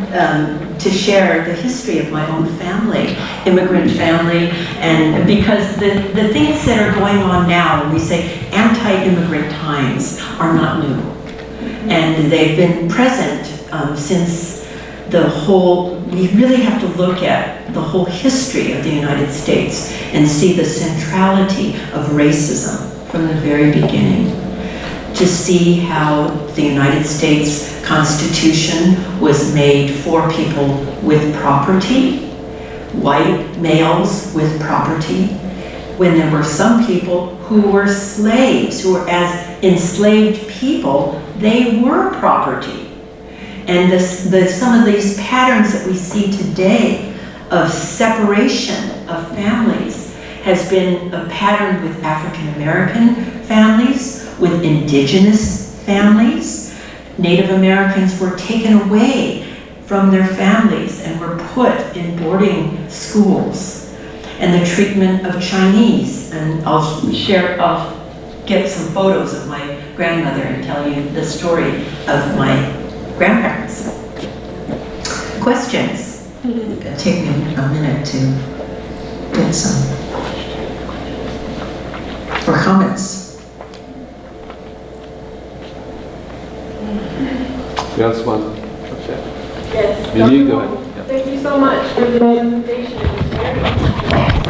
to share the history of my own family, immigrant family, and because the things that are going on now, when we say anti-immigrant times, are not new, and they've been present since we really have to look at the whole history of the United States and see the centrality of racism from the very beginning. To see how the United States Constitution was made for people with property, white males with property, when there were some people who were slaves, who were as enslaved people, they were property. And some of these patterns that we see today of separation of families has been a pattern with African American families, with indigenous families. Native Americans were taken away from their families and were put in boarding schools. And the treatment of Chinese, and I'll get some photos of my grandmother and tell you the story of my grandparents. Questions? It'll take me a minute to get some. Or comments? Yes, one. Okay. Yes. Mimi, go ahead. Thank you so much for the presentation.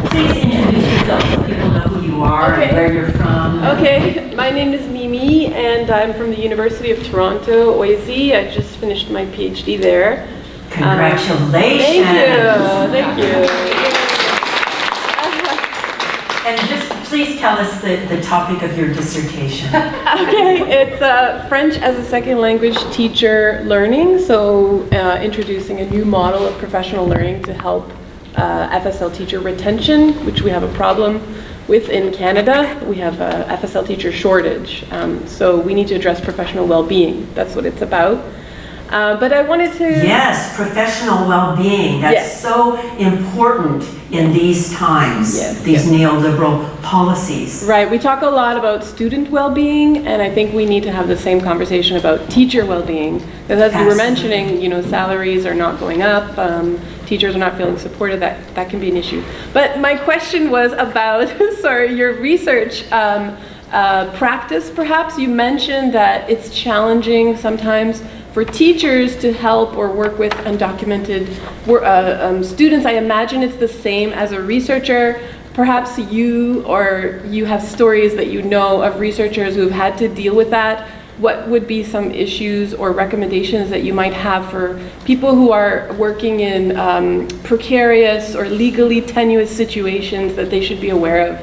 Please introduce yourself so people know who you are and where you're from. Okay, my name is Mimi and I'm from the University of Toronto, OISE. I just finished my PhD there. Congratulations. Thank you. And just please tell us the topic of your dissertation. Okay, it's French as a second language teacher learning, so introducing a new model of professional learning to help FSL teacher retention, which we have a problem with in Canada. We have a FSL teacher shortage, so we need to address professional well-being. That's what it's about. But I wanted to... Yes, professional well-being. That's Yes. so important in these times, these neoliberal policies. Right, we talk a lot about student well-being, and I think we need to have the same conversation about teacher well-being. Because as you were mentioning, salaries are not going up, teachers are not feeling supported, that can be an issue. But my question was about, sorry, your research practice perhaps. You mentioned that it's challenging sometimes for teachers to help or work with undocumented students. I imagine it's the same as a researcher. Perhaps you have stories that you know of researchers who've had to deal with that. What would be some issues or recommendations that you might have for people who are working in precarious or legally tenuous situations that they should be aware of?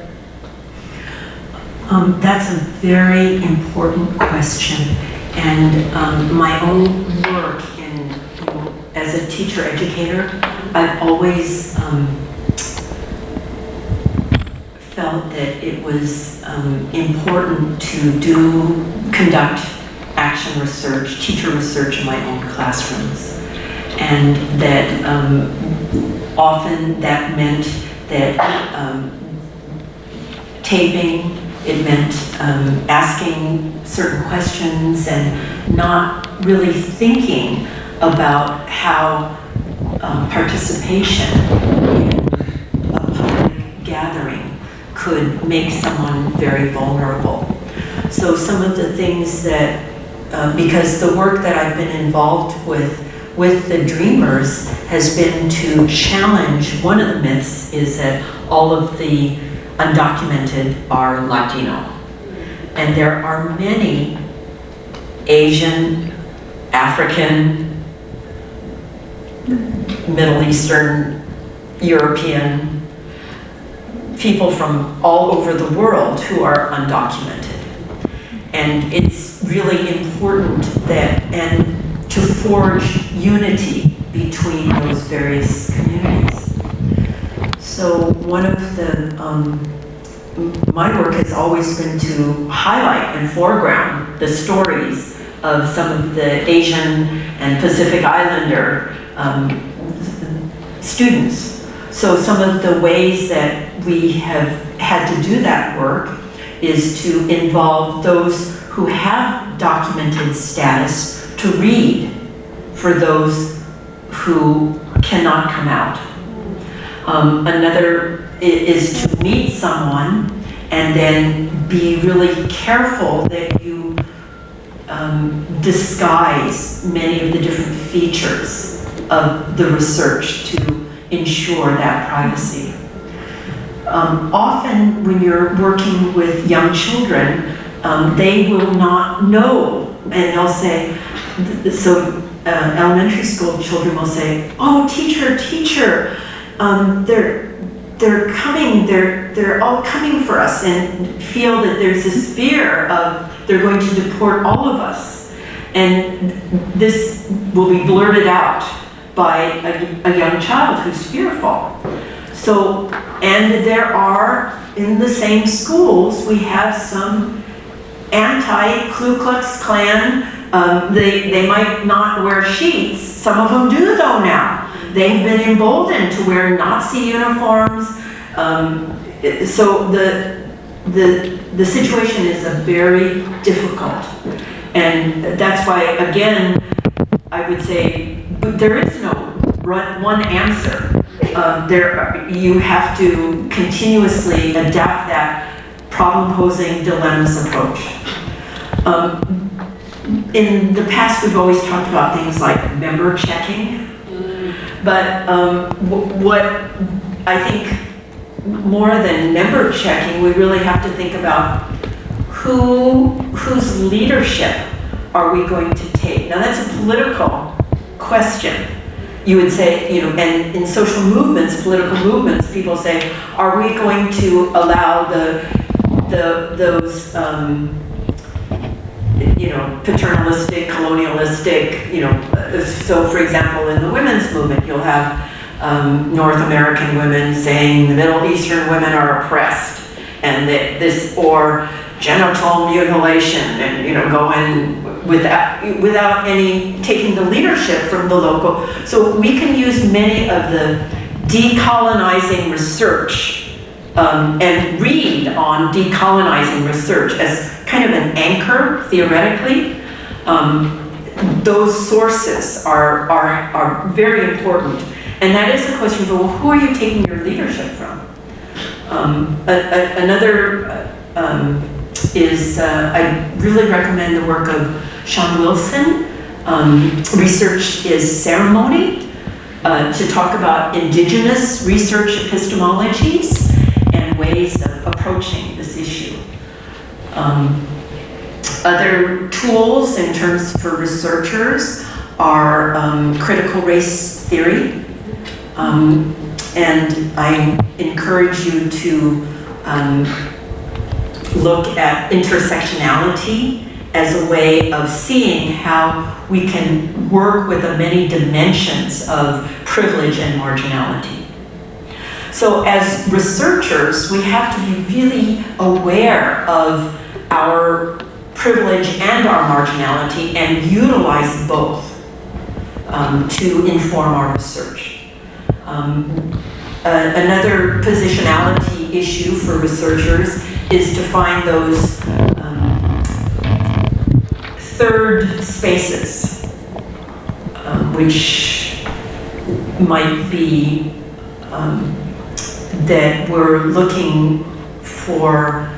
That's a very important question. And my own work as a teacher educator, I've always felt that it was important to conduct action research, teacher research in my own classrooms. And that often that meant that taping, it meant asking certain questions and not really thinking about how participation in a public gathering could make someone very vulnerable. So some of the things that, because the work that I've been involved with the Dreamers has been to challenge, one of the myths is that all of the undocumented are Latino. And there are many Asian, African, Middle Eastern, European people from all over the world who are undocumented. And it's really important and to forge unity between those various communities. So one of my work has always been to highlight and foreground the stories of some of the Asian and Pacific Islander students. So some of the ways that we have had to do that work is to involve those who have documented status to read for those who cannot come out. Another is to meet someone and then be really careful that you disguise many of the different features of the research to ensure that privacy. Often when you're working with young children, they will not know, and they'll say, elementary school children will say, "Oh, teacher, they're coming, they're all coming for us," and feel that there's this fear of they're going to deport all of us. And this will be blurted out by a young child who's fearful. So, and there are, in the same schools, we have some anti-Ku Klux Klan. They might not wear sheets. Some of them do though now. They've been emboldened to wear Nazi uniforms. So the situation is a very difficult. And that's why, again, I would say there is no one answer. You have to continuously adapt that problem-posing dilemmas approach. In the past, we've always talked about things like member checking, but what I think more than member checking, we really have to think about whose leadership are we going to take? Now that's a political question. You would say, you know, and in social movements, political movements, people say, are we going to allow those you know, paternalistic, colonialistic, you know, so for example, in the women's movement, you'll have North American women saying the Middle Eastern women are oppressed, and that this, or genital mutilation, and you know, going without any taking the leadership from the local. So we can use many of the decolonizing research and read on decolonizing research as kind of an anchor theoretically. Those sources are very important. And that is the question, well, who are you taking your leadership from? Another is, I really recommend the work of Sean Wilson. Research is Ceremony, to talk about indigenous research epistemologies and ways of approaching this issue. Other tools in terms for researchers are critical race theory. And I encourage you to look at intersectionality as a way of seeing how we can work with the many dimensions of privilege and marginality. So as researchers, we have to be really aware of our privilege and our marginality and utilize both to inform our research. Another positionality issue for researchers is to find those third spaces, which might be that we're looking for,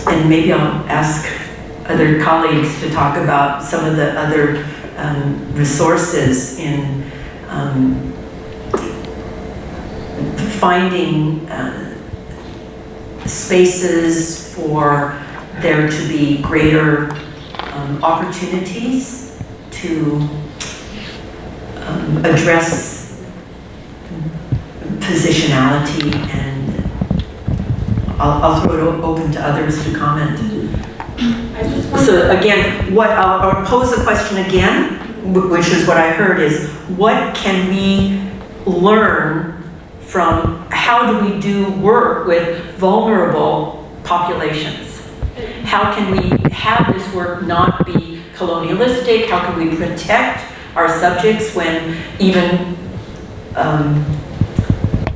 and maybe I'll ask other colleagues to talk about some of the other resources in finding spaces for there to be greater opportunities to address positionality, and I'll throw it open to others to comment. So again, I'll pose the question again, which is what I heard, is what can we learn from, how do we do work with vulnerable populations? How can we have this work not be colonialistic? How can we protect our subjects when even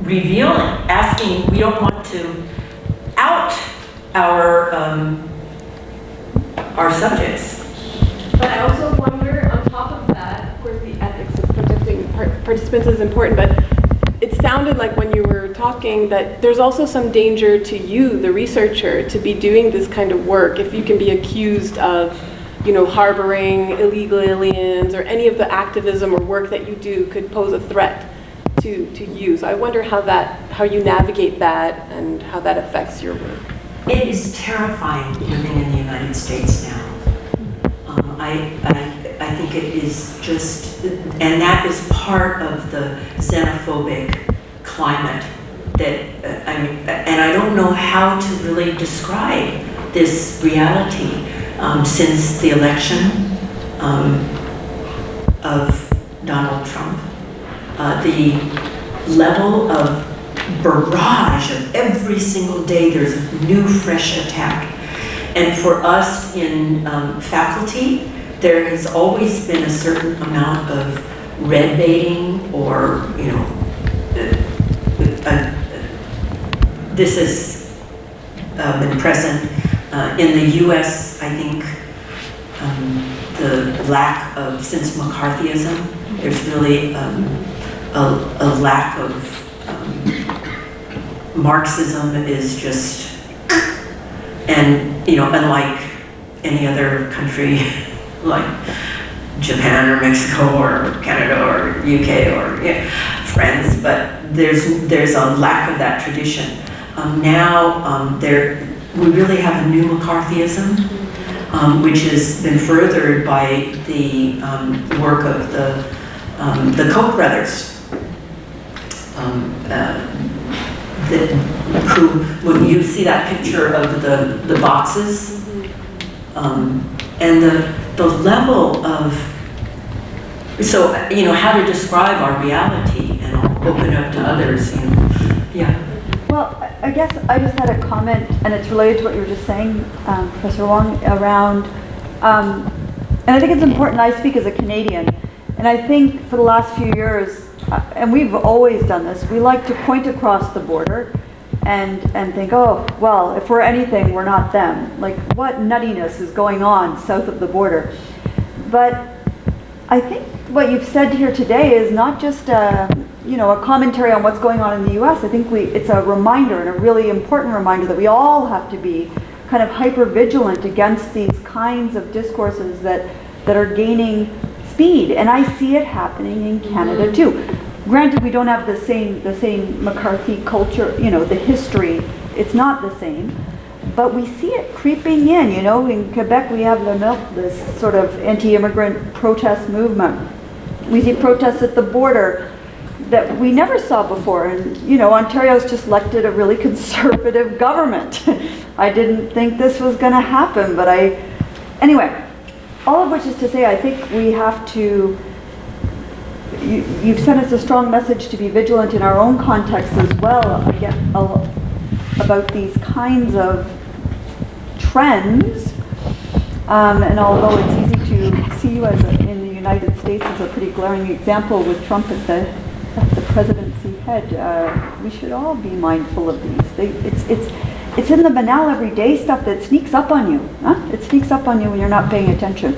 revealing, asking, we don't want to out our subjects. But I also wonder, on top of that, of course the ethics of protecting participants is important, but it sounded like when you were talking that there's also some danger to you, the researcher, to be doing this kind of work if you can be accused of, you know, harboring illegal aliens, or any of the activism or work that you do could pose a threat to you. So I wonder how you navigate that and how that affects your work. It is terrifying living in the United States now. I think it is just, and that is part of the xenophobic climate that, and I don't know how to really describe this reality. since the election of Donald Trump. The level of barrage of every single day, there's a new fresh attack. And for us in faculty, there has always been a certain amount of red baiting, or, this has been present. In the US, I think the lack of, since McCarthyism, there's really a lack of Marxism is just, and unlike any other country like Japan or Mexico or Canada or UK or France, but there's a lack of that tradition. Now we really have a new McCarthyism, which has been furthered by the work of the Koch brothers, who, when you see that picture of the boxes, and the level of, so, how to describe our reality, and I'll open up to others, yeah. Well, I guess I just had a comment, and it's related to what you were just saying, Professor Wong, around, and I think it's important, I speak as a Canadian, and I think for the last few years, and we've always done this, we like to point across the border and think, oh, well, if we're anything, we're not them. Like, what nuttiness is going on south of the border? But I think what you've said here today is not just a commentary on what's going on in the US. I think it's a reminder, and a really important reminder, that we all have to be kind of hyper vigilant against these kinds of discourses that are gaining speed. And I see it happening in Canada too. Granted, we don't have the same McCarthy culture, the history, it's not the same, but we see it creeping in. In Quebec we have this sort of anti-immigrant protest movement. We see protests at the border that we never saw before, and Ontario's just elected a really conservative government. I didn't think this was going to happen, but anyway, all of which is to say, I think we have to, you've sent us a strong message to be vigilant in our own context as well, again, about these kinds of trends. And although it's easy to see you in the United States as a pretty glaring example with Trump at the presidency head, we should all be mindful of these. It's in the banal everyday stuff that sneaks up on you. Huh? It sneaks up on you when you're not paying attention.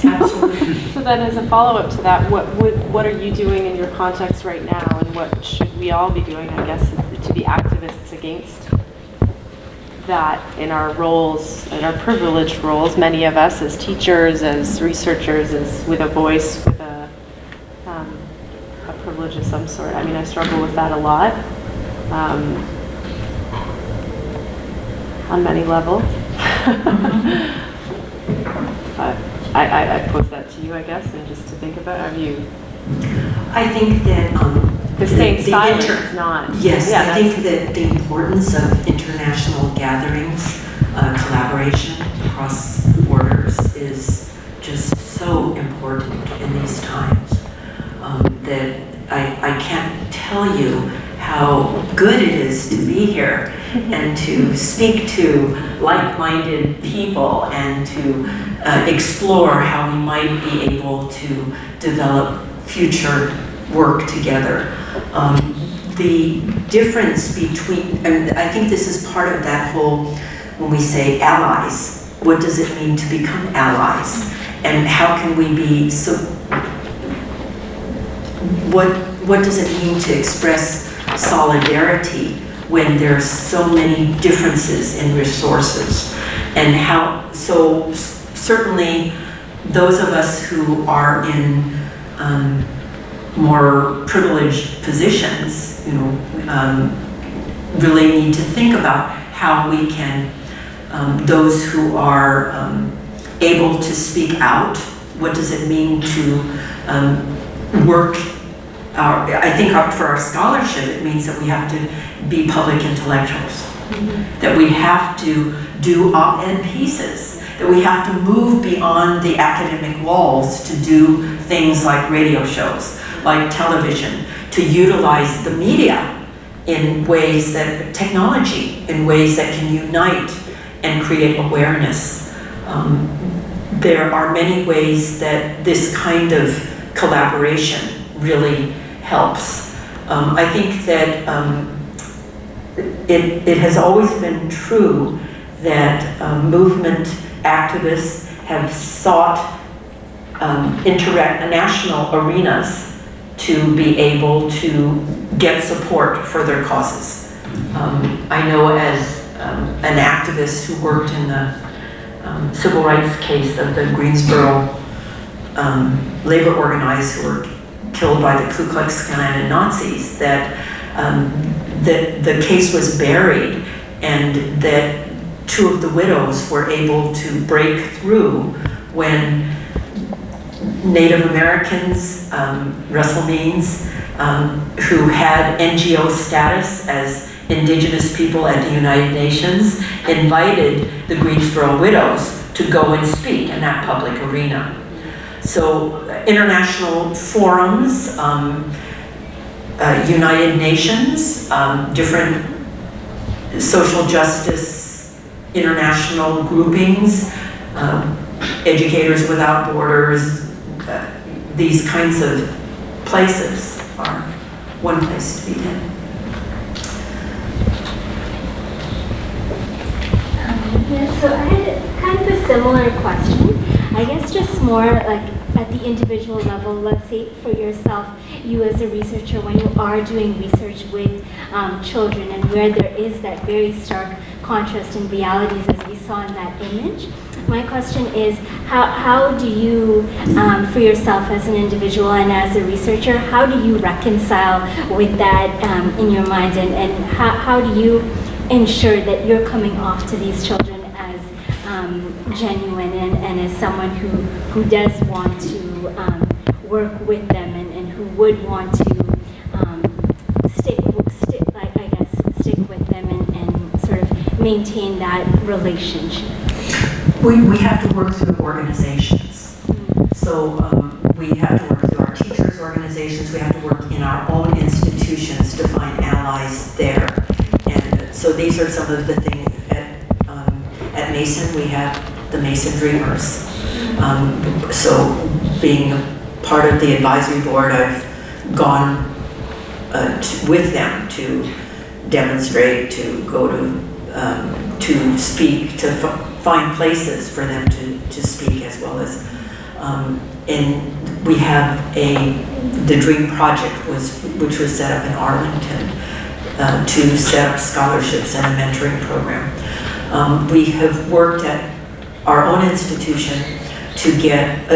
Absolutely. So then, as a follow-up to that, what are you doing in your context right now, and what should we all be doing, I guess, to be activists against that in our roles, in our privileged roles, many of us as teachers, as researchers, as with a voice, with a privilege of some sort? I mean, I struggle with that a lot, on many levels. But I pose that to you, I guess, and just to think about. Have you? I think that the same silence is not. Yes, yeah, I think that the importance of international gatherings, collaboration across borders is just so important in these times. That I can't tell you how good it is to be here and to speak to like-minded people and to explore how we might be able to develop future work together. The difference between, and I think this is part of that whole, when we say allies, what does it mean to become allies? And how can we be, so, what does it mean to express solidarity when there's so many differences in resources? And how, so certainly those of us who are in more privileged positions, really need to think about how we can, those who are able to speak out, what does it mean to work? I think for our scholarship, it means that we have to be public intellectuals, that we have to do op-ed pieces, that we have to move beyond the academic walls to do things like radio shows, like television, to utilize the media in ways that, technology, in ways that can unite and create awareness. There are many ways that this kind of collaboration really helps. I think that it has always been true that movement activists have sought national arenas to be able to get support for their causes. I know as an activist who worked in the civil rights case of the Greensboro labor organizers who were killed by the Ku Klux Klan and Nazis, that the case was buried, and that 2 of the widows were able to break through when Native Americans, Russell Means, who had NGO status as indigenous people at the United Nations, invited the Greensboro widows to go and speak in that public arena. So international forums, United Nations, different social justice, international groupings, Educators Without Borders, these kinds of places are one place to begin. Yeah, so I had kind of a similar question. I guess just more like at the individual level, let's say for yourself, you as a researcher, when you are doing research with children and where there is that very stark contrast in realities as we saw in that image, my question is, how do you, for yourself as an individual and as a researcher, how do you reconcile with that in your mind, and how do you ensure that you're coming off to these children as genuine and as someone who does want to work with them and who would want to stick with them and sort of maintain that relationship? We have to work through organizations. So we have to work through our teachers' organizations. We have to work in our own institutions to find allies there. And so these are some of the things at Mason. We have the Mason Dreamers. So being a part of the advisory board, I've gone with them to demonstrate, to go to speak, to find places for them to speak, as well as, and we have the Dream Project, which was set up in Arlington to set up scholarships and a mentoring program. We have worked at our own institution to get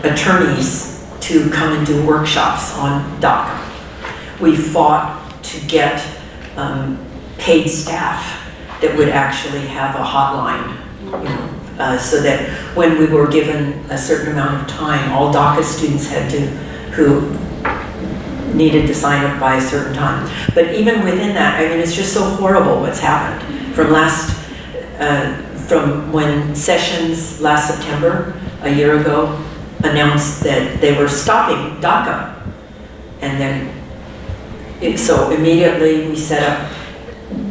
attorneys to come and do workshops on DACA. We fought to get paid staff that would actually have a hotline, so that when we were given a certain amount of time, all DACA students who needed to sign up by a certain time. But even within that, I mean, it's just so horrible what's happened. From when Sessions last September, a year ago, announced that they were stopping DACA. And then, so immediately we set up,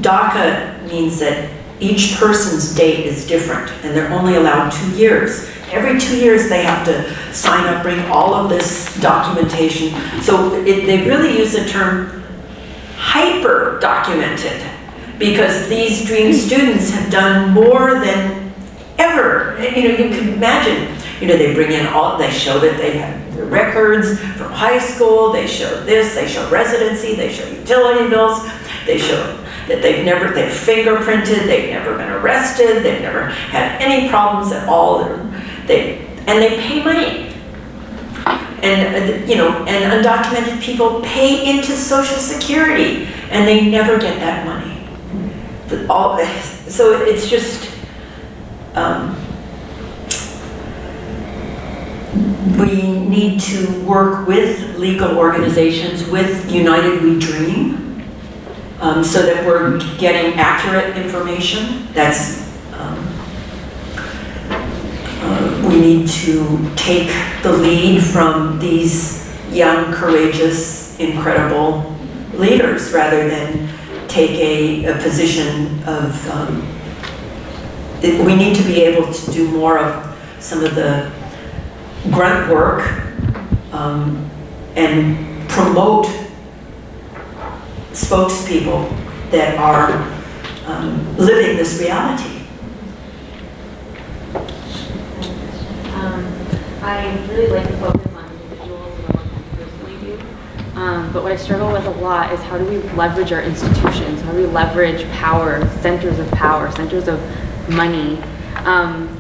DACA means that each person's date is different, and they're only allowed 2 years. Every 2 years they have to sign up, bring all of this documentation. So they really use the term hyper documented, because these DREAM students have done more than ever. You can imagine, they bring in they show that they have the records from high school, they show this, they show residency, they show utility bills, they show that they've fingerprinted, they've never been arrested, they've never had any problems at all. And they pay money. And and undocumented people pay into Social Security, and they never get that money. So it's just, we need to work with legal organizations, with United We Dream, so that we're getting accurate information. That's we need to take the lead from these young, courageous, incredible leaders rather than take a position of, we need to be able to do more of some of the grunt work and promote spokespeople that are living this reality. I really like to focus on individuals and what I personally do. But what I struggle with a lot is how do we leverage our institutions? How do we leverage power, centers of money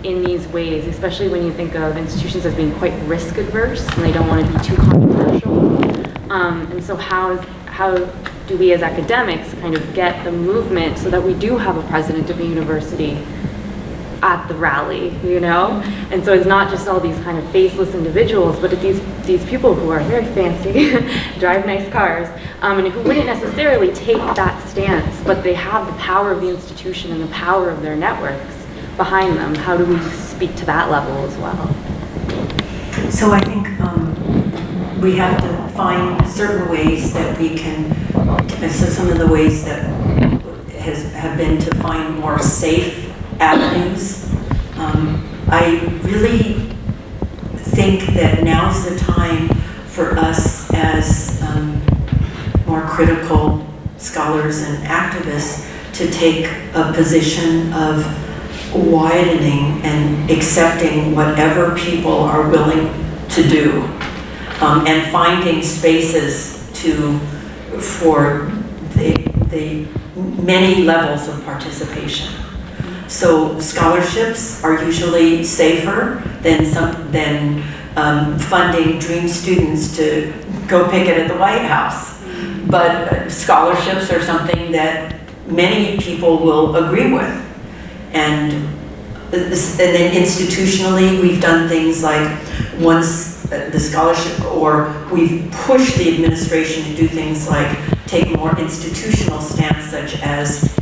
in these ways, especially when you think of institutions as being quite risk adverse and they don't want to be too controversial. And so how do we as academics kind of get the movement so that we do have a president of a university at the rally, you know? And so it's not just all these kind of faceless individuals, but these people who are very fancy, drive nice cars, and who wouldn't necessarily take that stance, but they have the power of the institution and the power of their networks behind them. How do we speak to that level as well? So I think we have to find certain ways that we can, so some of the ways that have been to find more safe avenues. I really think that now's the time for us as more critical scholars and activists to take a position of widening and accepting whatever people are willing to do, and finding spaces for the many levels of participation. So scholarships are usually safer than funding dream students to go picket at the White House. But scholarships are something that many people will agree with. And then institutionally, we've done things like once the scholarship, or we've pushed the administration to do things like take a more institutional stance, such as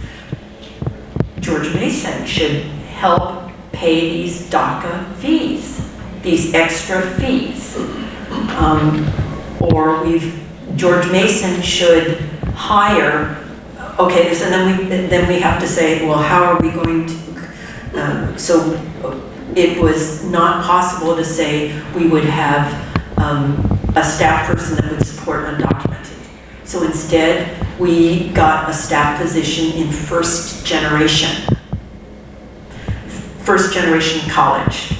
George Mason should help pay these DACA fees, these extra fees. Or George Mason should hire, okay, so then we have to say, well, how are we going to, so it was not possible to say we would have a staff person that would support undocumented. So instead, we got a staff position in first generation college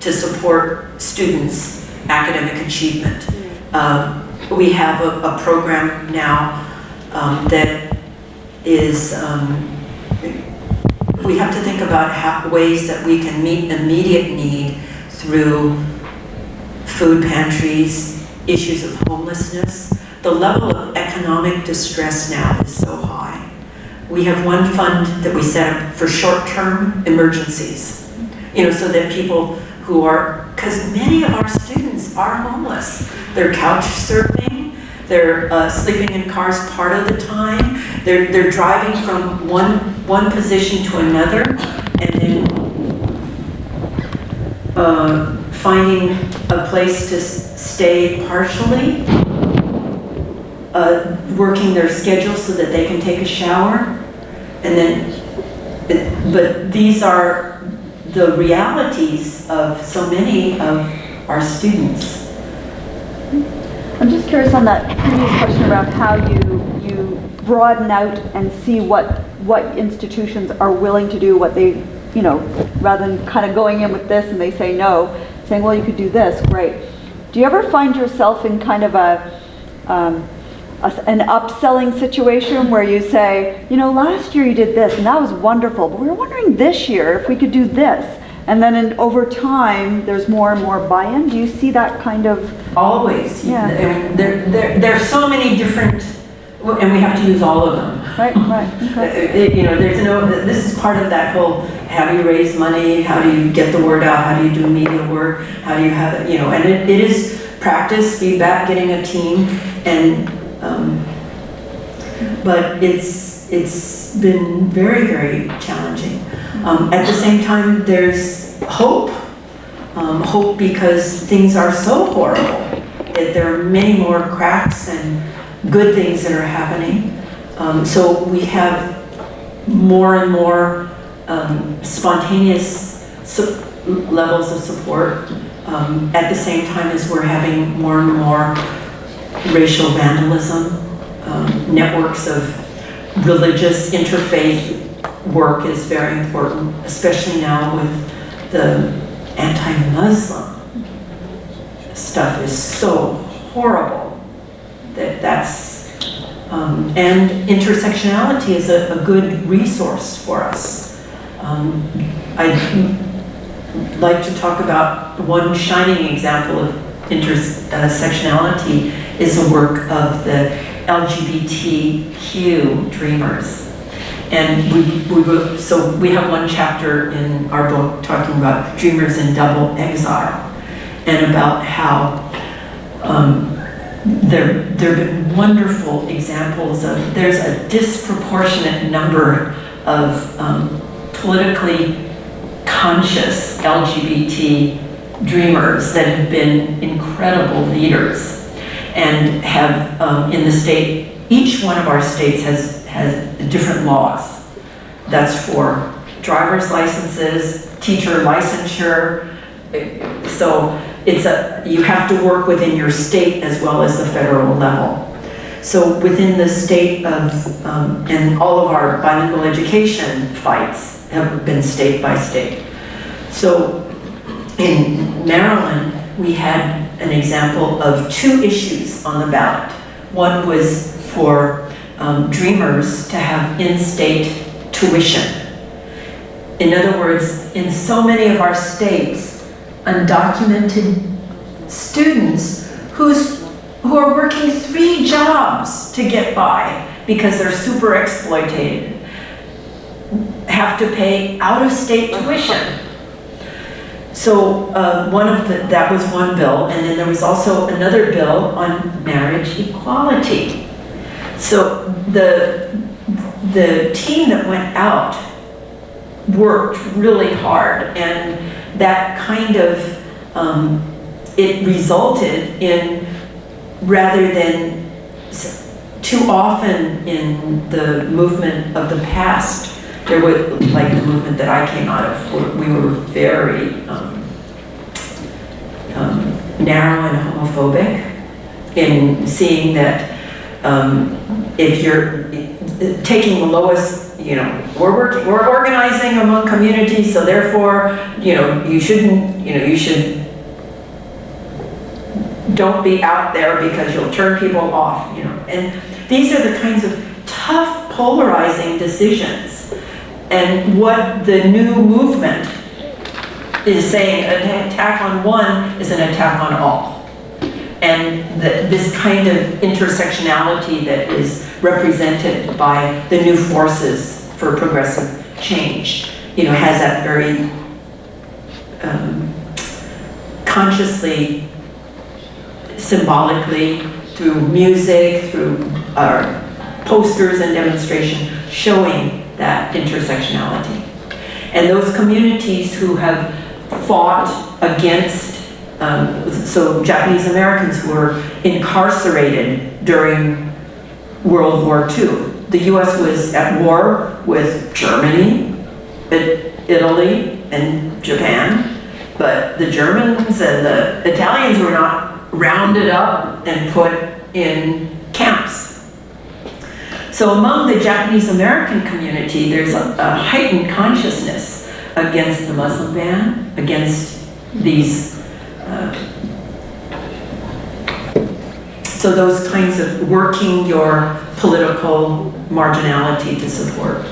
to support students' academic achievement. We have a program now that is, we have to think about ways that we can meet immediate need through food pantries, issues of homelessness. The level of economic distress now is so high. We have one fund that we set up for short-term emergencies, so that people who are, because many of our students are homeless. They're couch surfing, they're sleeping in cars part of the time, they're driving from one position to another, and then finding a place to stay partially, working their schedule so that they can take a shower, and then, but these are the realities of so many of our students. I'm just curious on that previous question about how you broaden out and see what institutions are willing to do, what they, rather than kind of going in with this and they say no, saying, well, you could do this, great. Do you ever find yourself in kind of an upselling situation where you say, last year you did this and that was wonderful, but we were wondering this year if we could do this, and then over time there's more and more buy-in? Do you see that kind of? Always. Yeah. There are so many different, and we have to use all of them. Right. Okay. There's this is part of that whole, how do you raise money, how do you get the word out, how do you do media work, how do you have it, and it is practice, feedback, getting a team, and but it's been very, very challenging. At the same time, there's hope. hope because things are so horrible. That there are many more cracks and good things that are happening. So we have more and more spontaneous levels of support at the same time as we're having more and more racial vandalism. Networks of religious interfaith work is very important, especially now with the anti-Muslim stuff is so horrible that's and intersectionality is a good resource for us. I'd like to talk about one shining example of intersectionality is the work of the LGBTQ dreamers. And we have one chapter in our book talking about dreamers in double exile and about how there have been wonderful examples of, there's a disproportionate number of politically conscious LGBT dreamers that have been incredible leaders and have in the state, each one of our states has different laws. That's for driver's licenses, teacher licensure. So you have to work within your state as well as the federal level. So within the state of, and all of our bilingual education fights have been state by state. So in Maryland, we had an example of 2 issues on the ballot. One was for dreamers to have in-state tuition. In other words, in so many of our states, undocumented students who are working 3 jobs to get by because they're super exploited have to pay out-of-state tuition. So that was one bill, and then there was also another bill on marriage equality. So the team that went out worked really hard, and that kind of, it resulted in, rather than too often in the movement of the past, there was, like the movement that I came out of, we were very narrow and homophobic in seeing that if you're taking the lowest, we're organizing among communities, so therefore, you should don't be out there because you'll turn people off, And these are the kinds of tough, polarizing decisions. And what the new movement is saying, an attack on one is an attack on all. And this kind of intersectionality that is represented by the new forces for progressive change, has that very consciously, symbolically, through music, through posters and demonstration, showing that intersectionality. And those communities who have fought against, so Japanese Americans who were incarcerated during World War II. The US was at war with Germany, Italy, and Japan, but the Germans and the Italians were not rounded up and put in camps. So among the Japanese American community, there's a heightened consciousness against the Muslim ban, against these, so those kinds of working your political marginality to support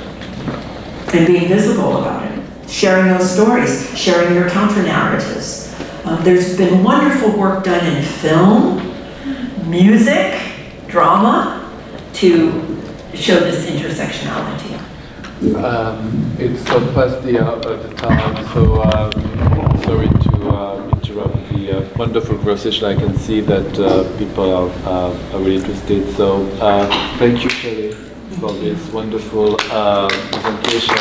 and being visible about it, sharing those stories, sharing your counter-narratives. There's been wonderful work done in film, music, drama, to show this intersectionality. It's so past the time, so sorry to interrupt the wonderful conversation. I can see that people are really interested. So thank you, Shelley, for this wonderful presentation.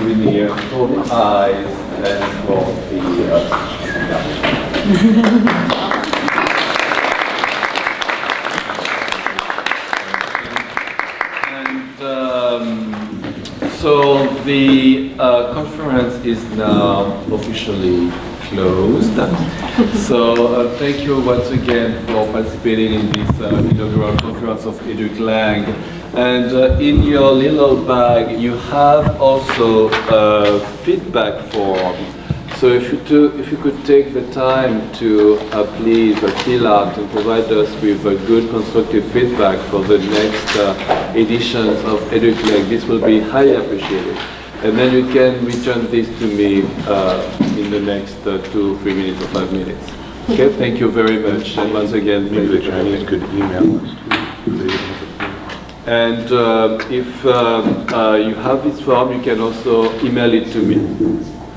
Rainier for the eyes and for the so the conference is now officially closed. So thank you once again for participating in this inaugural conference of EducLang. And in your little bag, you have also a feedback form. So if you could take the time to please fill out and provide us with good constructive feedback for the next editions of EducLang, this will be highly appreciated. And then you can return this to me in the next 2, 3 minutes or 5 minutes. Okay, thank you very much. And once again, Maybe the Chinese could email us too. And if you have this form, you can also email it to me.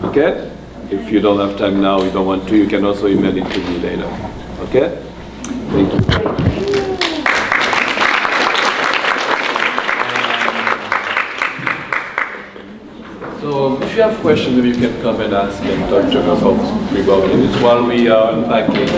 Okay? If you don't have time now, you don't want to, you can also email it to me later. Okay? Thank you. So if you have questions, maybe you can come and ask and talk to us about this while we are unpacking.